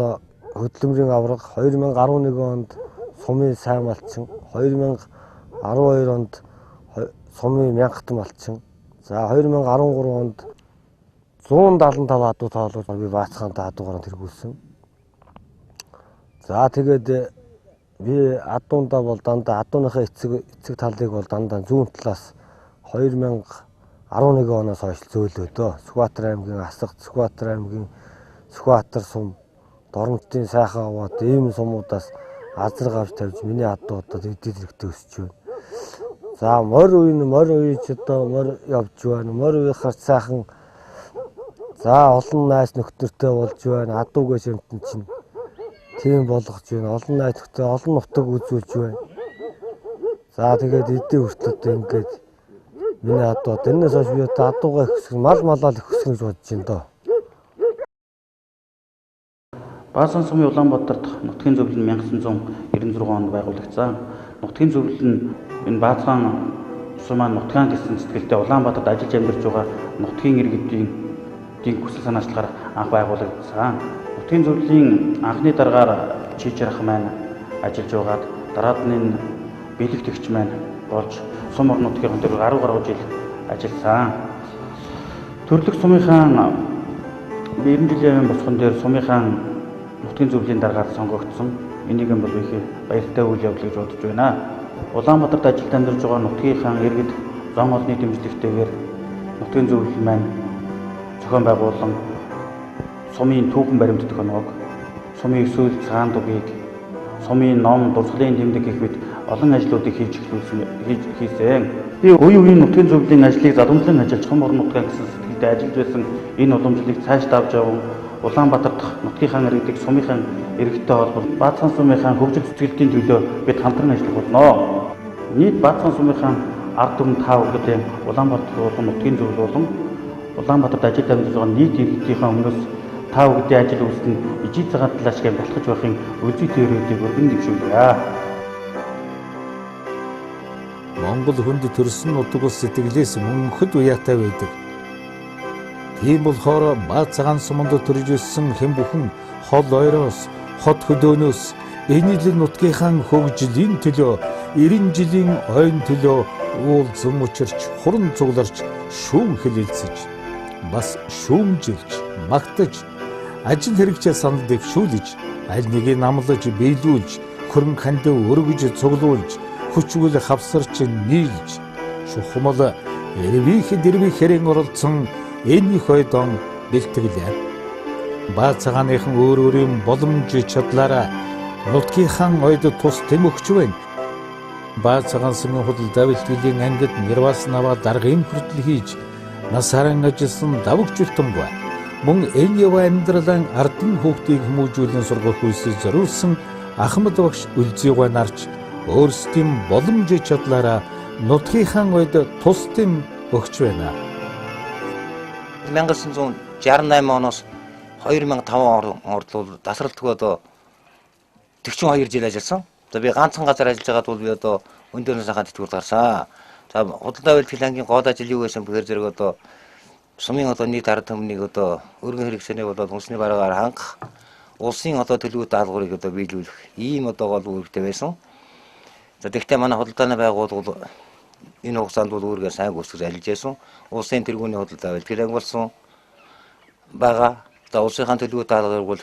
хөдөлмөрийн авраг, 2011 онд сумын сайн малчин, 2012 онд сумын 1000-т малчин. За 2013 онд 175 адуу тоолол би Баацхаантай адуугаар тэргүүлсэн. За тэгээд би адуундаа бол дандаа адууныхаа эцэг талыг бол дандаа зүүн талаас 2011 оноос хойш зөөлөөдөө. Сүхбаатар аймгийн Асах, Сүхбаатар аймгийн Сүхбаатар сум, Дорнотын сайхан аваад ийм сумуудаас азраг авч тавьж миний адуу одоо эдийн зэрэгтэй өсөж байна. За морь үеийн ч одоо морь явж байна. Морь үеийнхаар сайхан за олон найз нөхдөдтэй болж байна. Адуугийн шимтэн чинь тийм болгож байна. Олон найз нөхдөд олон нутаг үзүүлж байна. За тэгээд эдийн хүртэл ингээд миний адуу тэрнээс хойш би одоо адуугаа их өсгөн мал малаа их өсгөн гэж бодож байна доо. Баасан сумын Улаанбаатарт нутгийн зөвлөл нь 1996 онд байгуулагдсан. Нутгийн зөвлөл нь энэ Баацхан сум маань нутгаан гэсэн сэтгэлдээ Улаанбаатарт ажиллаж амьдарч байгаа нутгийн иргэдийн хүсэл санаачлахаар анх байгуулагдсан. Нутгийн зөвлөлийн анхны дараагаар Чичрах маань ажиллаж байгаад дараад нь бэлэгдэгч маань болж сум орон нутгийн дээр 10 гаруй жил ажилласан. Төрлөх сумынхаа 90 жилийн босгон дээр сумынхаа нутгийн зөвлөлийн дараагаар сонгогдсон. Энийг бол их баяртай үйл явдал гэж бодож байна. Улаанбаатарт ажилд амьдарч байгаа нутгийнхаа иргэд зам олонны дэмжлэгтэйгээр нутгийн зөвлөл маань зохион байгуулан сумын түүхэн баримт төхөөнөг, сумын өсвөл цагаан дугийг сумын ном, дурсгалын тэмдэг гэх мэт олон ажлуудыг хийсэн. Би үе үеийн нутгийн зөвлөлийн ажлыг задамжлан ажиллаж Чухам орон нутгаа гэсэн сэтгэлдээ ажиллаж байсан энэ уламжлалыг цааш давж явсан Улаанбаатар дахь нутгийн хаан иргэдэг сумынхан иргэдтэй холбоо Баатхан сумынхан хөгжил цэцгэлтийн төлөө бид хамтран ажиллах болно. Нийт Баатхан сумынхан ард түмэн 5 үргэлжлэн Улаанбаатар болон нутгийн зөвлөл болон Улаанбаатарт ажил амьдарч байгаа нийт иргэдийнхээ өмнөөс 5 үеийн ажил үйлсэнд ижил цагаан талаас гэм баталгаж байхын үлзий төрөлийг өргөн дэвшүүлье. Монгол хүнд төрсөн нутаг ус сэтгэлээс мөнхөд уяатай байдаг. Тийм болохоор Баат цагаан суманд төрж өссөн хэн бүхэн хол ойроос, хот хөдөөнөөс энэ л нутгийнхаа хөгжлийн төлөө 90 жилийн ойн төлөө уулзсан учирч, хуран цугларч, шүүм хэлэлцэж, бас шүүмжилж, магтаж, ажил хэрэгцээ санал дэвшүүлж, аль нэгийг намлаж, биелүүлж, хөрөн ханд өргөж, цуглуулж, хүчгүй хавсарч, нийлж, шухмал дэрвихэрэн оролцсон энэ хойдон бэлтгэлээ. Баат цагааныхан өөр өөрийн боломж чадлаараа нутгийнхаа ойд тус тэмөгч байна. Баат цагаан сумын худалдаа бэлтгэлийн ангид нэрвас наваа даргын хүртэл хийж насааран ажилласан давгжултан бай. Мөн энэ яв амьдралын ардын хүүхдийг хүмүүжүүлэн сургах үйлсийг зориулсан Ахмад багш Үлзийгой нарч өөрсдийн боломж чадлаараа нутгийнхаа ойд тус тэм өгч байна. 1968 оноос 2005 онд тасралтгүй одоо 42 жил ажилласан. За би ганцхан газар ажиллаж байгаад бол би одоо өндөрнөөс хахад тэтгэврт гарсан. За худалдаа бэлтгэл ангийн гол ажил юу байсан бэхээр зэрэг одоо сумын одоо нийт ард түмнийг одоо өргөн хэрэгцээний болоод хүнсний бараагаар хангах, улсын одоо төлөв даалгаврыг одоо биелүүлэх ийм одоо гол үүрэгтэй байсан. За тэгвэл манай худалдааны байгууллага энэ хугацаанд бол үүргээ сайн гүйцэтгэж ажиллаж байсан. Улсын тэргүүний худалдаа бэлтгэл анги болсон байгаа. За улсынхаа төлөв даалгаврыг бол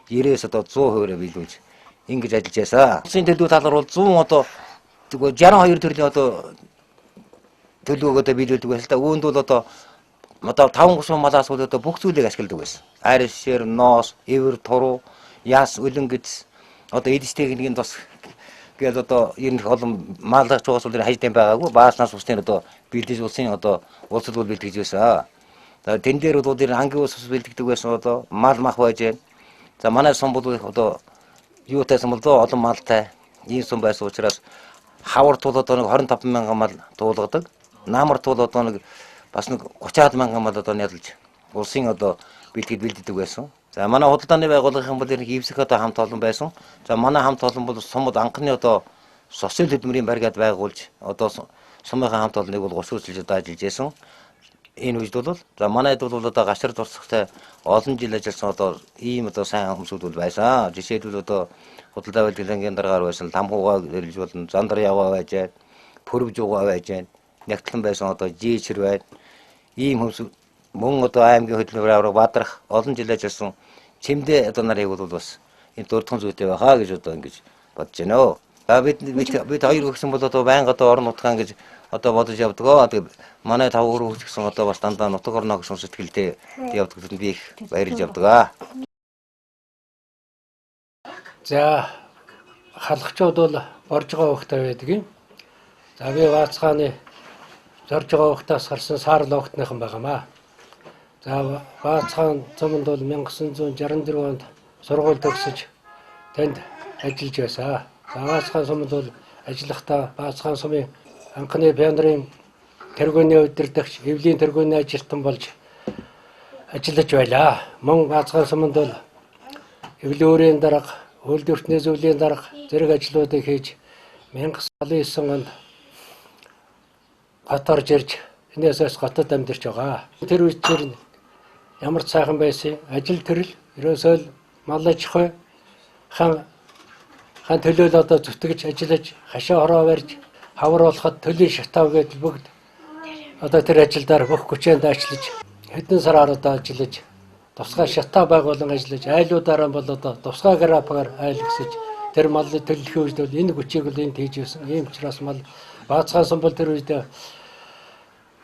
90-с одоо 100% биелүүлж ингэж ажиллаж байсан. Улсын төлөв даалгавар бол 100 одоо 62 төрлийн одоо төлөвөг одоо биелүүлдэг байсан л да. Үүнд бол одоо 5 гусам малаас бол одоо бүх зүйлийг ашигладаг байсан. Арьс, шир, ноос, эвэр, туруу, яс, өлөн гэж одоо эдис техникийн тус гээд одоо ер нь олон маллагч байгаас бол хажид юм байгаагүй. Бааснаас усны одоо бэлдэж улсын одоо улс төр бэлтгэж байсан. За тэн дээр бол ангийн ус бэлддэг байсан одоо мал мах байж байна. За манай сум бол одоо юутай сум бол олон малтай ийм сум байсан учраас хавар тул одоо нэг 25 мянган мал туулгадаг. Наамар тул одоо нэг бас нэг 30 мянган мал одоо нялж улсын одоо бэлддэг байсан. За манай худалдааны байгууллагын бол ивсэх одоо хамт олон байсан. За манай хамт олон бол сумд анхны одоо социал хөдөлмөрийн бригад байгуулж одоо сумынхаа хамт олныг бол 30 жил одоо ажиллаж байсан. Энэ үед бол за манайд бол одоо гашар турсахтай олон жил ажилласан одоо ийм одоо сайн хүмүүсүүд бол байсан. Жишээлбэл одоо худалдаа бэлтгэлийн дараагаар байсан тамхуугаа хэрэглэж болно, зандар яваа байж байна, пөрөв жуугаа байж байна, нягтлан байсан одоо жийчэр байна. Ийм хүмүүс мөн одоо аймгийн хөдөлмөрөөр бадрах олон жил ажилласан чимдээ одоо нарыг бол бас энэ дурдхан зүйтэй байхаа гэж одоо ингэж бодож байна. За бид хоёр өгсөн бол одоо байнга одоо орон нутгаа гэж одоо бодож явдаг. Тэгээ манай 5 өрөө өгсөн одоо бас дандаа нутаг орно гэсэн сэтгэлдээ явдаг гэдэгт би их баярлж явдаг. За халахчууд бол орж байгаа хөхтэй байдаг юм. За би Баацгааны зорж байгаа хөхтөөс гарсан саарл хөхтнийхэн байгаамаа. За Баацгаан цомонд бол 1964 онд сургууль төгсөж тэнд ажиллаж байсан. За Баацгаан цомонд бол ажиллахдаа Баацгаан сумын анхны пионерын тэргүүний удирдагч, эвлийн тэргүүний ажилтан болж ажиллаж байлаа. Мөн Баацгаан суманд бол эвлийн өөрийн дарга, хөлд өртний зөвлөлийн дарга зэрэг ажлуудыг хийж 1979 онд гот орж ирж энэсээс готод амьдарч байгаа. Тэр үед чинь ямар сайхан байсан ажил төрөл ерөөсөө мал аж ахуй хаан төлөөл одоо зүтгэж ажиллаж хашаа хороо барьж хавар болоход төлийн шатав гэдэг бүгд одоо тэр ажилдаар бүх хүчээр даачилж хэдэн сараар одоо ажиллаж тусгай шатав байгуулан ажиллаж айлуудаараа бол одоо тусгай графикаар айл гэсэж тэр малын төлөвлөхийн үед бол энэ хүчийг бол энд хийж байсан. Ийм учраас мал Баацгаан сум бол тэр үед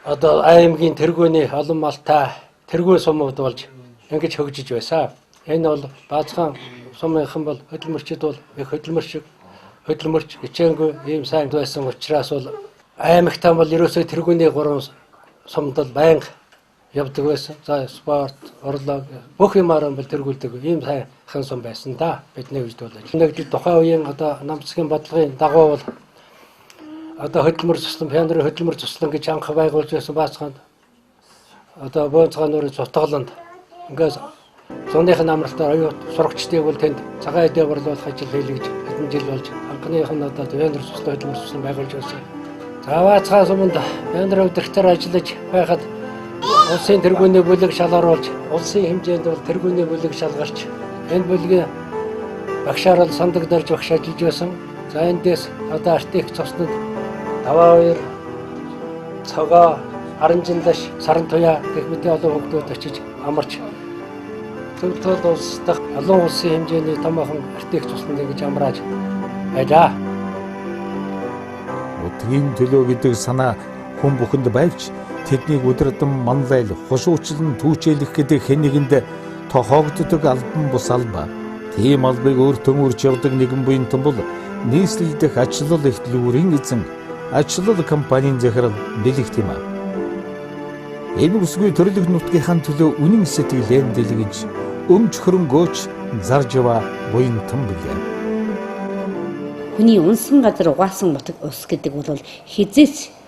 одоо аймгийн тэргүүний олон малтай тэргүүн сумууд болж ингэж хөгжиж байсан. Энэ бол Баазхан сумынхан бол хөдөлмөрчд бол их хөдөлмөрч хичээнгүй ийм сайн байсан учраас бол аймагтаа бол ерөөсөө тэргүүний 3 сумд бол байнга явдаг байсан. За спорт, орлог бүх юмараа бол тэргүүлдэг ийм сайхан сум байсан да. Бидний үед бол нэг тухайн үеийн одоо намцгийн бодлогын дагуу бол одоо хөдөлмөр туслан, пионерын хөдөлмөр туслан гэж анх байгуулж байсан Баазханд одоо Бөөнцган нуурын цутгаланд ингээс зуных намралтаар оюут сурагчдыг бол тэнд цагаан эдээ борлуулах ажил хийлгэж хэдэн жил болж анхных нь одоо пионер туслан хөдөлмөр туслан байгуулж байсан. За Баазхан суманд пионер өдөртөөр ажиллаж байхад улсын тэргүүний бүлэг шалгаруулж, улсын хэмжээнд бол тэргүүний бүлэг шалгарч, энэ бүлгийн багшаар бол сандагдалж багш ажиллаж байсан. За эндээс одоо артик цуснад 52 цагаа Аранжиндаш, Сарантуя гэх мэт олон хүүхдүүд очиж амарч төвлөрд улс дахь олон улсын хэмжээний томоохон артик цуснад ингэж амрааж байлаа. Утгийн төлөө гэдэг санаа хүн бүхэнд байвч тэднийг өдрөдөн манлайл, хушуучлан түүчээлэх гэдэг хэн нэгэнд тохоогддог албан бус алба. Тийм албыг өөртөө үрж явдаг нэгэн буянтан бол нийслэл дэх ачлал эхлүүрийн эзэн ачлал компанийн захирал бэлэгт юм а. Энэ үсгүй төрлөх нутгийнхаа төлөө үнэн сэтгэлээр дэлгэж өмч хөрөнгөөч зарж яваа буянтан билээ. Хүний унсан газар угаасан нутаг ус гэдэг бол хизээч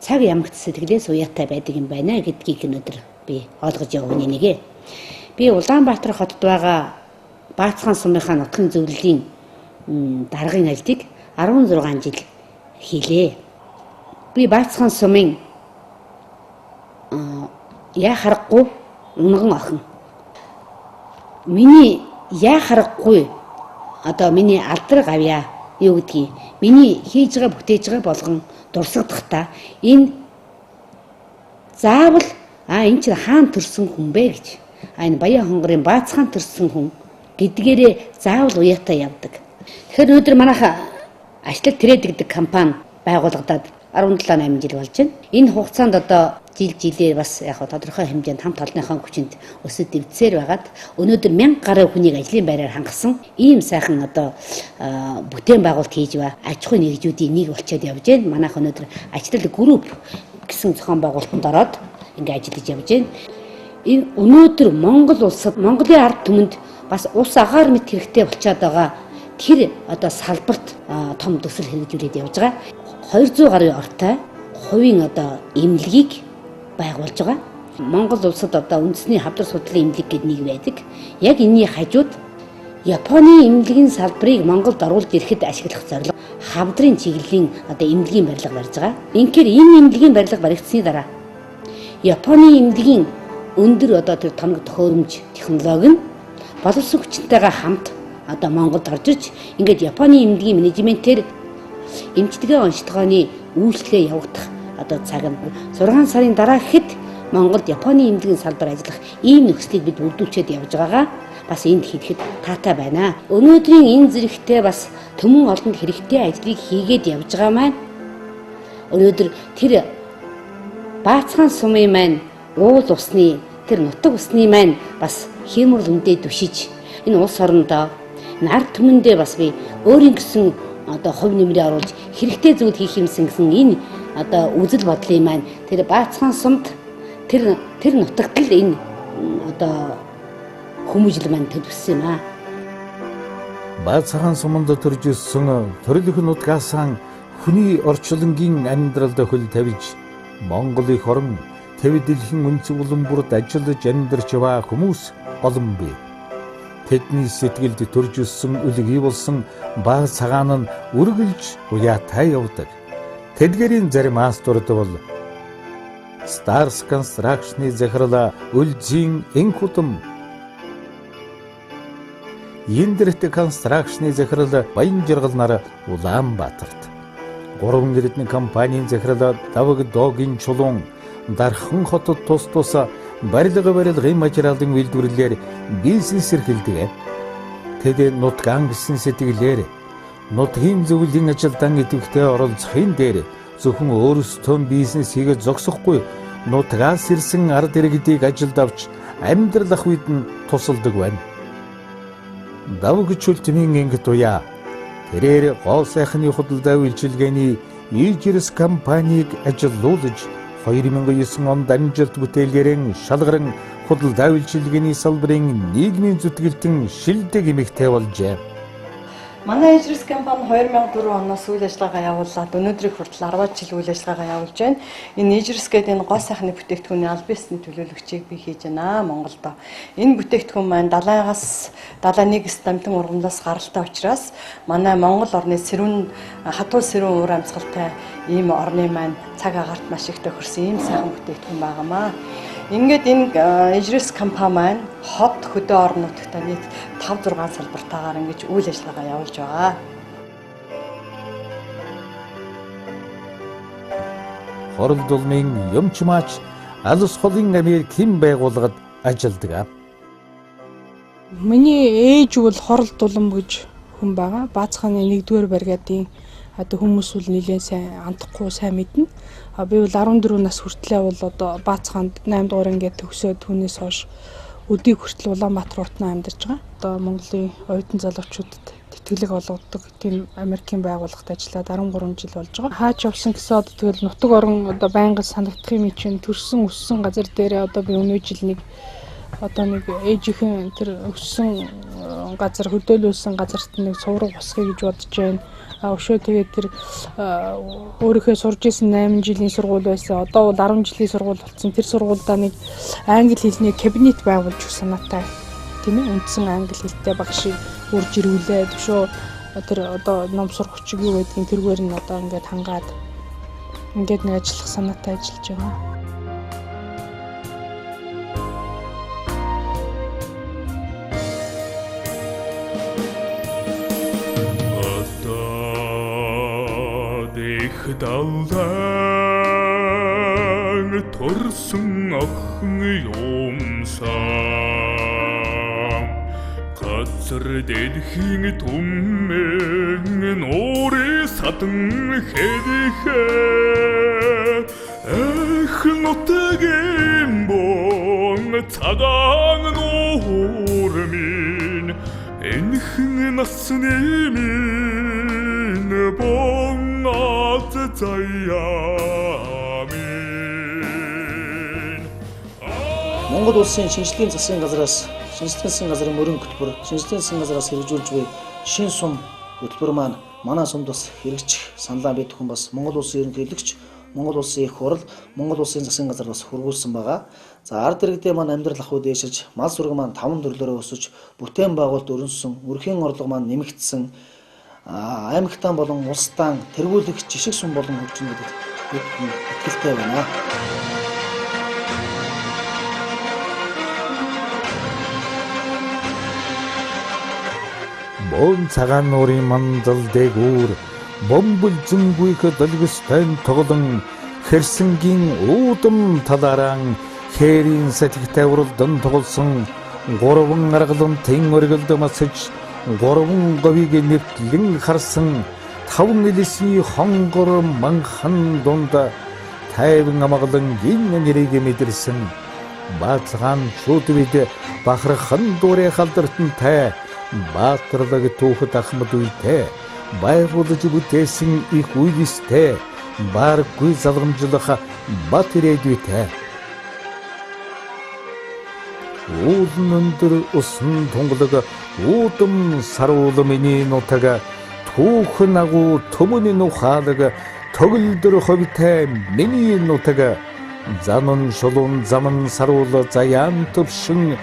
цаг ямагт сэтгэлээс уяатай байдаг юм байна гэдгийг өнөөдөр би ойлгож явах хүний нэгэ. Би Улаанбаатар хотод байгаа Баазхан сумынхаа нутгийн зөвлөлийн даргын ажлыг 16 жил хийлээ. Би Баазхан сумын яа харахгүй унган охин. Миний яа харахгүй одоо миний алдар гавья юу гэдгийг миний хийж байгаа бүтээж байгаа болгон дурсагдахдаа энэ заавал энэ чинь хаан төрсөн хүн бэ гэж энэ Баян хонгорын Баазхан төрсөн хүн гэдгээрээ заавал уяатай явдаг. Тэгэхээр өнөөдөр манайха Ачлал Трэд гэдэг компани байгуулагдаад 17-8 жил болж байна. Энэ хугацаанд одоо жилээр бас яг тодорхой хэмжээнд хамт олонныхон хүчинд өсөж дэвцээр байгаад өнөөдөр 1000 гаруй хүнийг ажлын байраар хангасан ийм сайхан одоо бүтээн байгуулалт хийж ба аж ахуйн нэгжүүдийн нэг болчиход явж байна. Манайх өнөөдөр Ачлал групп гэсэн зохион байгуулалтанд ороод ингээ ажиллаж явж байна. Энэ өнөөдөр Монгол улсад Монголын ард түмэнд бас ус агаар мэт хэрэгтэй болчиход байгаа тэр одоо салбарт том төсөл хэрэгжүүлээд явж байгаа. 200 гаруй ортой хувийн одоо эмнэлгийг байгуулж байгаа. Монгол улсад одоо үндэсний хавдар судлалын эмнэлэг гэдэг нэг байдаг. Яг энэний хажууд Японы эмнэлгийн салбарыг Монголд оруулж ирэхэд ашиглах зорилго хавдрын чиглэлийн одоо эмнэлгийн барилга барьж байгаа. Инхээр энэ эмнэлгийн барилга баригдсны дараа Японы эмнэлгийн өндөр одоо тэр тоног төхөөрөмж технологи нь боловсон хүчтэйгээ хамт одоо Монголд орж иж ингээд Японы эмнэлгийн менежментээр эмчтгээ онцлогооны үйлчлэгээ явагдах одоо цаг нь 6 сарын дараа гэхэд Монголд Японы эмнэлгийн салбар ажиллах ийм нөхцөлийг бид бүрдүүлчихэд явж байгаагаа бас энд хийхэд таатай байна. Өнөөдрийн энэ зэрэгтэй бас төмөн олонд хэрэгтэй ажлыг хийгээд явж байгаа маань өнөөдөр тэр Баазхан сумын маань уул усны тэр нутаг усны маань бас хиймэл үндэ түшиж энэ улс орондоо нар түмэндээ бас би өөрийн гэсэн одоо хувь нэмрээ оруулж хэрэгтэй зүйл хийх юмсан гэсэн энэ одоо үзэл бодлын маань тэр Баазхан сумд тэр нутагт л энэ одоо хүмүүжил маань төлөвсөн юм аа. Баазхан суманд төрж өссөн төрлөх нутгаас хүний орчлонгийн амьдралд хөл тавьж Монгол их орн тэв дэлхийн үндэс улам бүрд ажиллаж амьдарч байгаа хүмүүс олон бий. Тэдний сэтгэлд төрж өссөн үлгий болсон баг цагаан нь үргэлж уяатай явдаг. Тэдгэрийн заримаас дурдвал Stars Construction-ы захирал Үлзийн Энхүтэн, Индэрт Construction-ы захирал Баян Жаргал нар Улаанбаатарт, 3 эрдэнэ компанийн захирал Даваг Доогийн чулуун Дархан хотод тус барилгын материалын үйлдвэрлэлээр бизнес эрхэлдэг. Тэд нутгаан гэсэн сэтгэлээр нутгийн зөвлөлийн ажилдан идэвхтэй оролцохын дээр зөвхөн өөрсдөө бизнес хийгээд зогсохгүй нутгаас ирсэн ард иргэдийг ажилд авч амьдрал ах үед нь тусалдаг байна. давгч үлтмийн ингээд уяа. Тэрээр гол сайхны худалдаа үйлчилгээний Ижирс компанийг ажилуулж 2009 онд амжилт бүтээлгэрэн шалгаран худалдаа үйлчилгээний салбарын нийгмийн зүтгэлтэн шилдэг эмэгтэй болжээ. Манай Ижирс компани 2004 оноос үйл ажиллагаа явуулаад өнөөдрийг хүртэл 10 жил үйл ажиллагаа явуулж байна. Энэ Ижирс гэдэг энэ гол сайхны бүтээгдэхүүний аль биесний төлөөлөгчийг бий хийж байна Монголд. Энэ бүтээгдэхүүн маань далайгаас 71 стамтын ургамлаас гаралтай учраас манай Монгол орны хатуул сэрүүн уур амьсгалтай ийм орны маань цаг агаарт маш их тохирсон ийм сайхан бүтээгдэхүүн байгаамаа. Ингээд энэ Ижирс компани маань хот хөдөө орон нутагта нийт 5-6 салбартаагаар ингэж үйл ажиллагаа явуулж байгаа. Хоролд улмын юмчмаач алс холын Америкийн байгууллагад ажилладаг. Миний ээж бол Хоролд улам гэж хүн байгаа. Баацхааны 1-р бригадын одоо хүмүүс бол нэлээд сайн андахгүй сайн мэднэ. Би бол 14 нас хүртлээр бол одоо Баацхаанд 8 дугаар ингээд төгсөөд түүнээс хойш өдийг хүртэл Улаанбаатар рутнаа амьдарч байгаа. Одоо Монголын оюутан залуучуудад тэтгэлэг олгодог тийм Америкийн байгууллагад ажиллаад 13 жил болж байгаа. Хаач явсан гэсэн одоо тэгэл нутаг орон одоо байнгын санагдах юм чинь төрсөн өссөн газар дээрээ одоо би өнөө жил нэг ээжийнхэн тэр өссөн газар хөдөөлүүлсэн газарт нэг сувраг босхий гэж бодож байна. Өшөө тэгээд тэр өөрийнхөө сурж исэн 8 жилийн сургууль байсан. Одоо бол 10 жилийн сургууль болсон. Тэр сургуульдаа нэг англи хэлний кабинет байгуулж өгсөн санаатай. Тийм ээ, үндсэн англи хэлтэй багш үрж ирүүлээд өшөө тэр одоо ном сурах хүчиг юу байдгийг тэргээр нь одоо ингээд хангаад ингээд нэг ажиллах санаатай ажиллаж байгаа. Далайн төрсөн охин юмсан газар дэлхийн түмэн нуурын садан хэдихэ эх нутгийн бон цагаан нуурмын энхэн насны минь бон Монгол улсын шинжлэхийн засгийн газраас шинжлэхийн засгийн газрын мөрөн хөтөлбөр, шинжлэхийн засгийн газраас хэрэгжүүлж буй шин сум хөтөлбөр маань манай сумд бас хэрэгжих саналаа бий төхөн бас Монгол улсын ерөнхийлөгч, Монгол улсын их хурал, Монгол улсын засгийн газар бас хургуулсан байгаа. За ард иргэдээ маань амьдрал ахуй дээшиж, мал сүрэг маань 5 төрлөөрөө өсөж, бүтээн байгуулалт өрнөсөн, өрхийн орлого маань нэмэгдсэн, аймагтан болон улстай тэргүүлэх жишг сум болон хөгжинө гэдэгт бид итгэлтэй байна. Бон цагаан нуурын мандал дээгүүр бомбөлзөнгүйх долгостой тоглон хэрсэнгийн уудам талааран хээрийн сэтгтэй уралдан тоглосон 3 аргалантын өргөлд масаж 3 говийг нэвтлэн харсан 5 элэсний хонгор манхан дунд тайван амгалан гин нэрийг мэдэрсэн Баацхан шүдвид бахархан дуурай халдартан тай Баатарлаг түүхэд ахмад үйтэй байгуулж бүтээсэн их үйлстэй баргүй залгамжлах бат ирээдүйтэй уулын өндөр усан тунгалаг уудам саруул миний нутаг түүхэн агуу төмөний нухаалаг төгөлдөр ховитай миний нутаг заман шулуун заман саруул заяан төвшин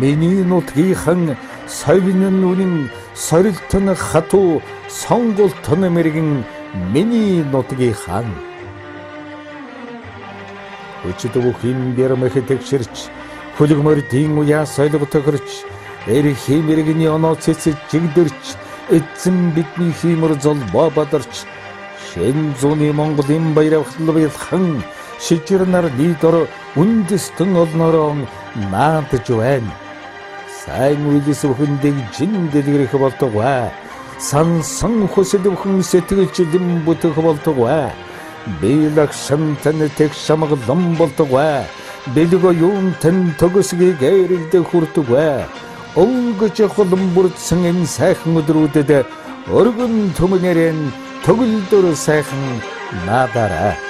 миний нутгийнхан совинын үнэн сорилтон хатуу сонголтон мэргэн миний нутгийнхан өчигдөр хин бэрмэх тэгшэрч хөлөгмөрдийн уяа сойлго тохирч эрхийн мэргэний оноо цэцэж жигдэрч эзэн бидний хиймэр золбоо бадарч шин зүүнний Монголын баярхал байлхан шижирнар нийтор үндэстэн олнороо наадж байна. Сайн үйлс бүхэндийг жин дэлгэрэх болтугай. Сансан хүсэл бүхэн сэтгэлч дэм бүтэх болтугай. Бийлэг шамтан тэг шамглам болтугай. Бэлгөө юун тэн төгсгийг гэрэлдэ хүртугай. өвгөж холон бүрдсэн энэ сайхан өдрүүдэд өргөн төмнөрэн төгөлдөр сайхан наадаарай.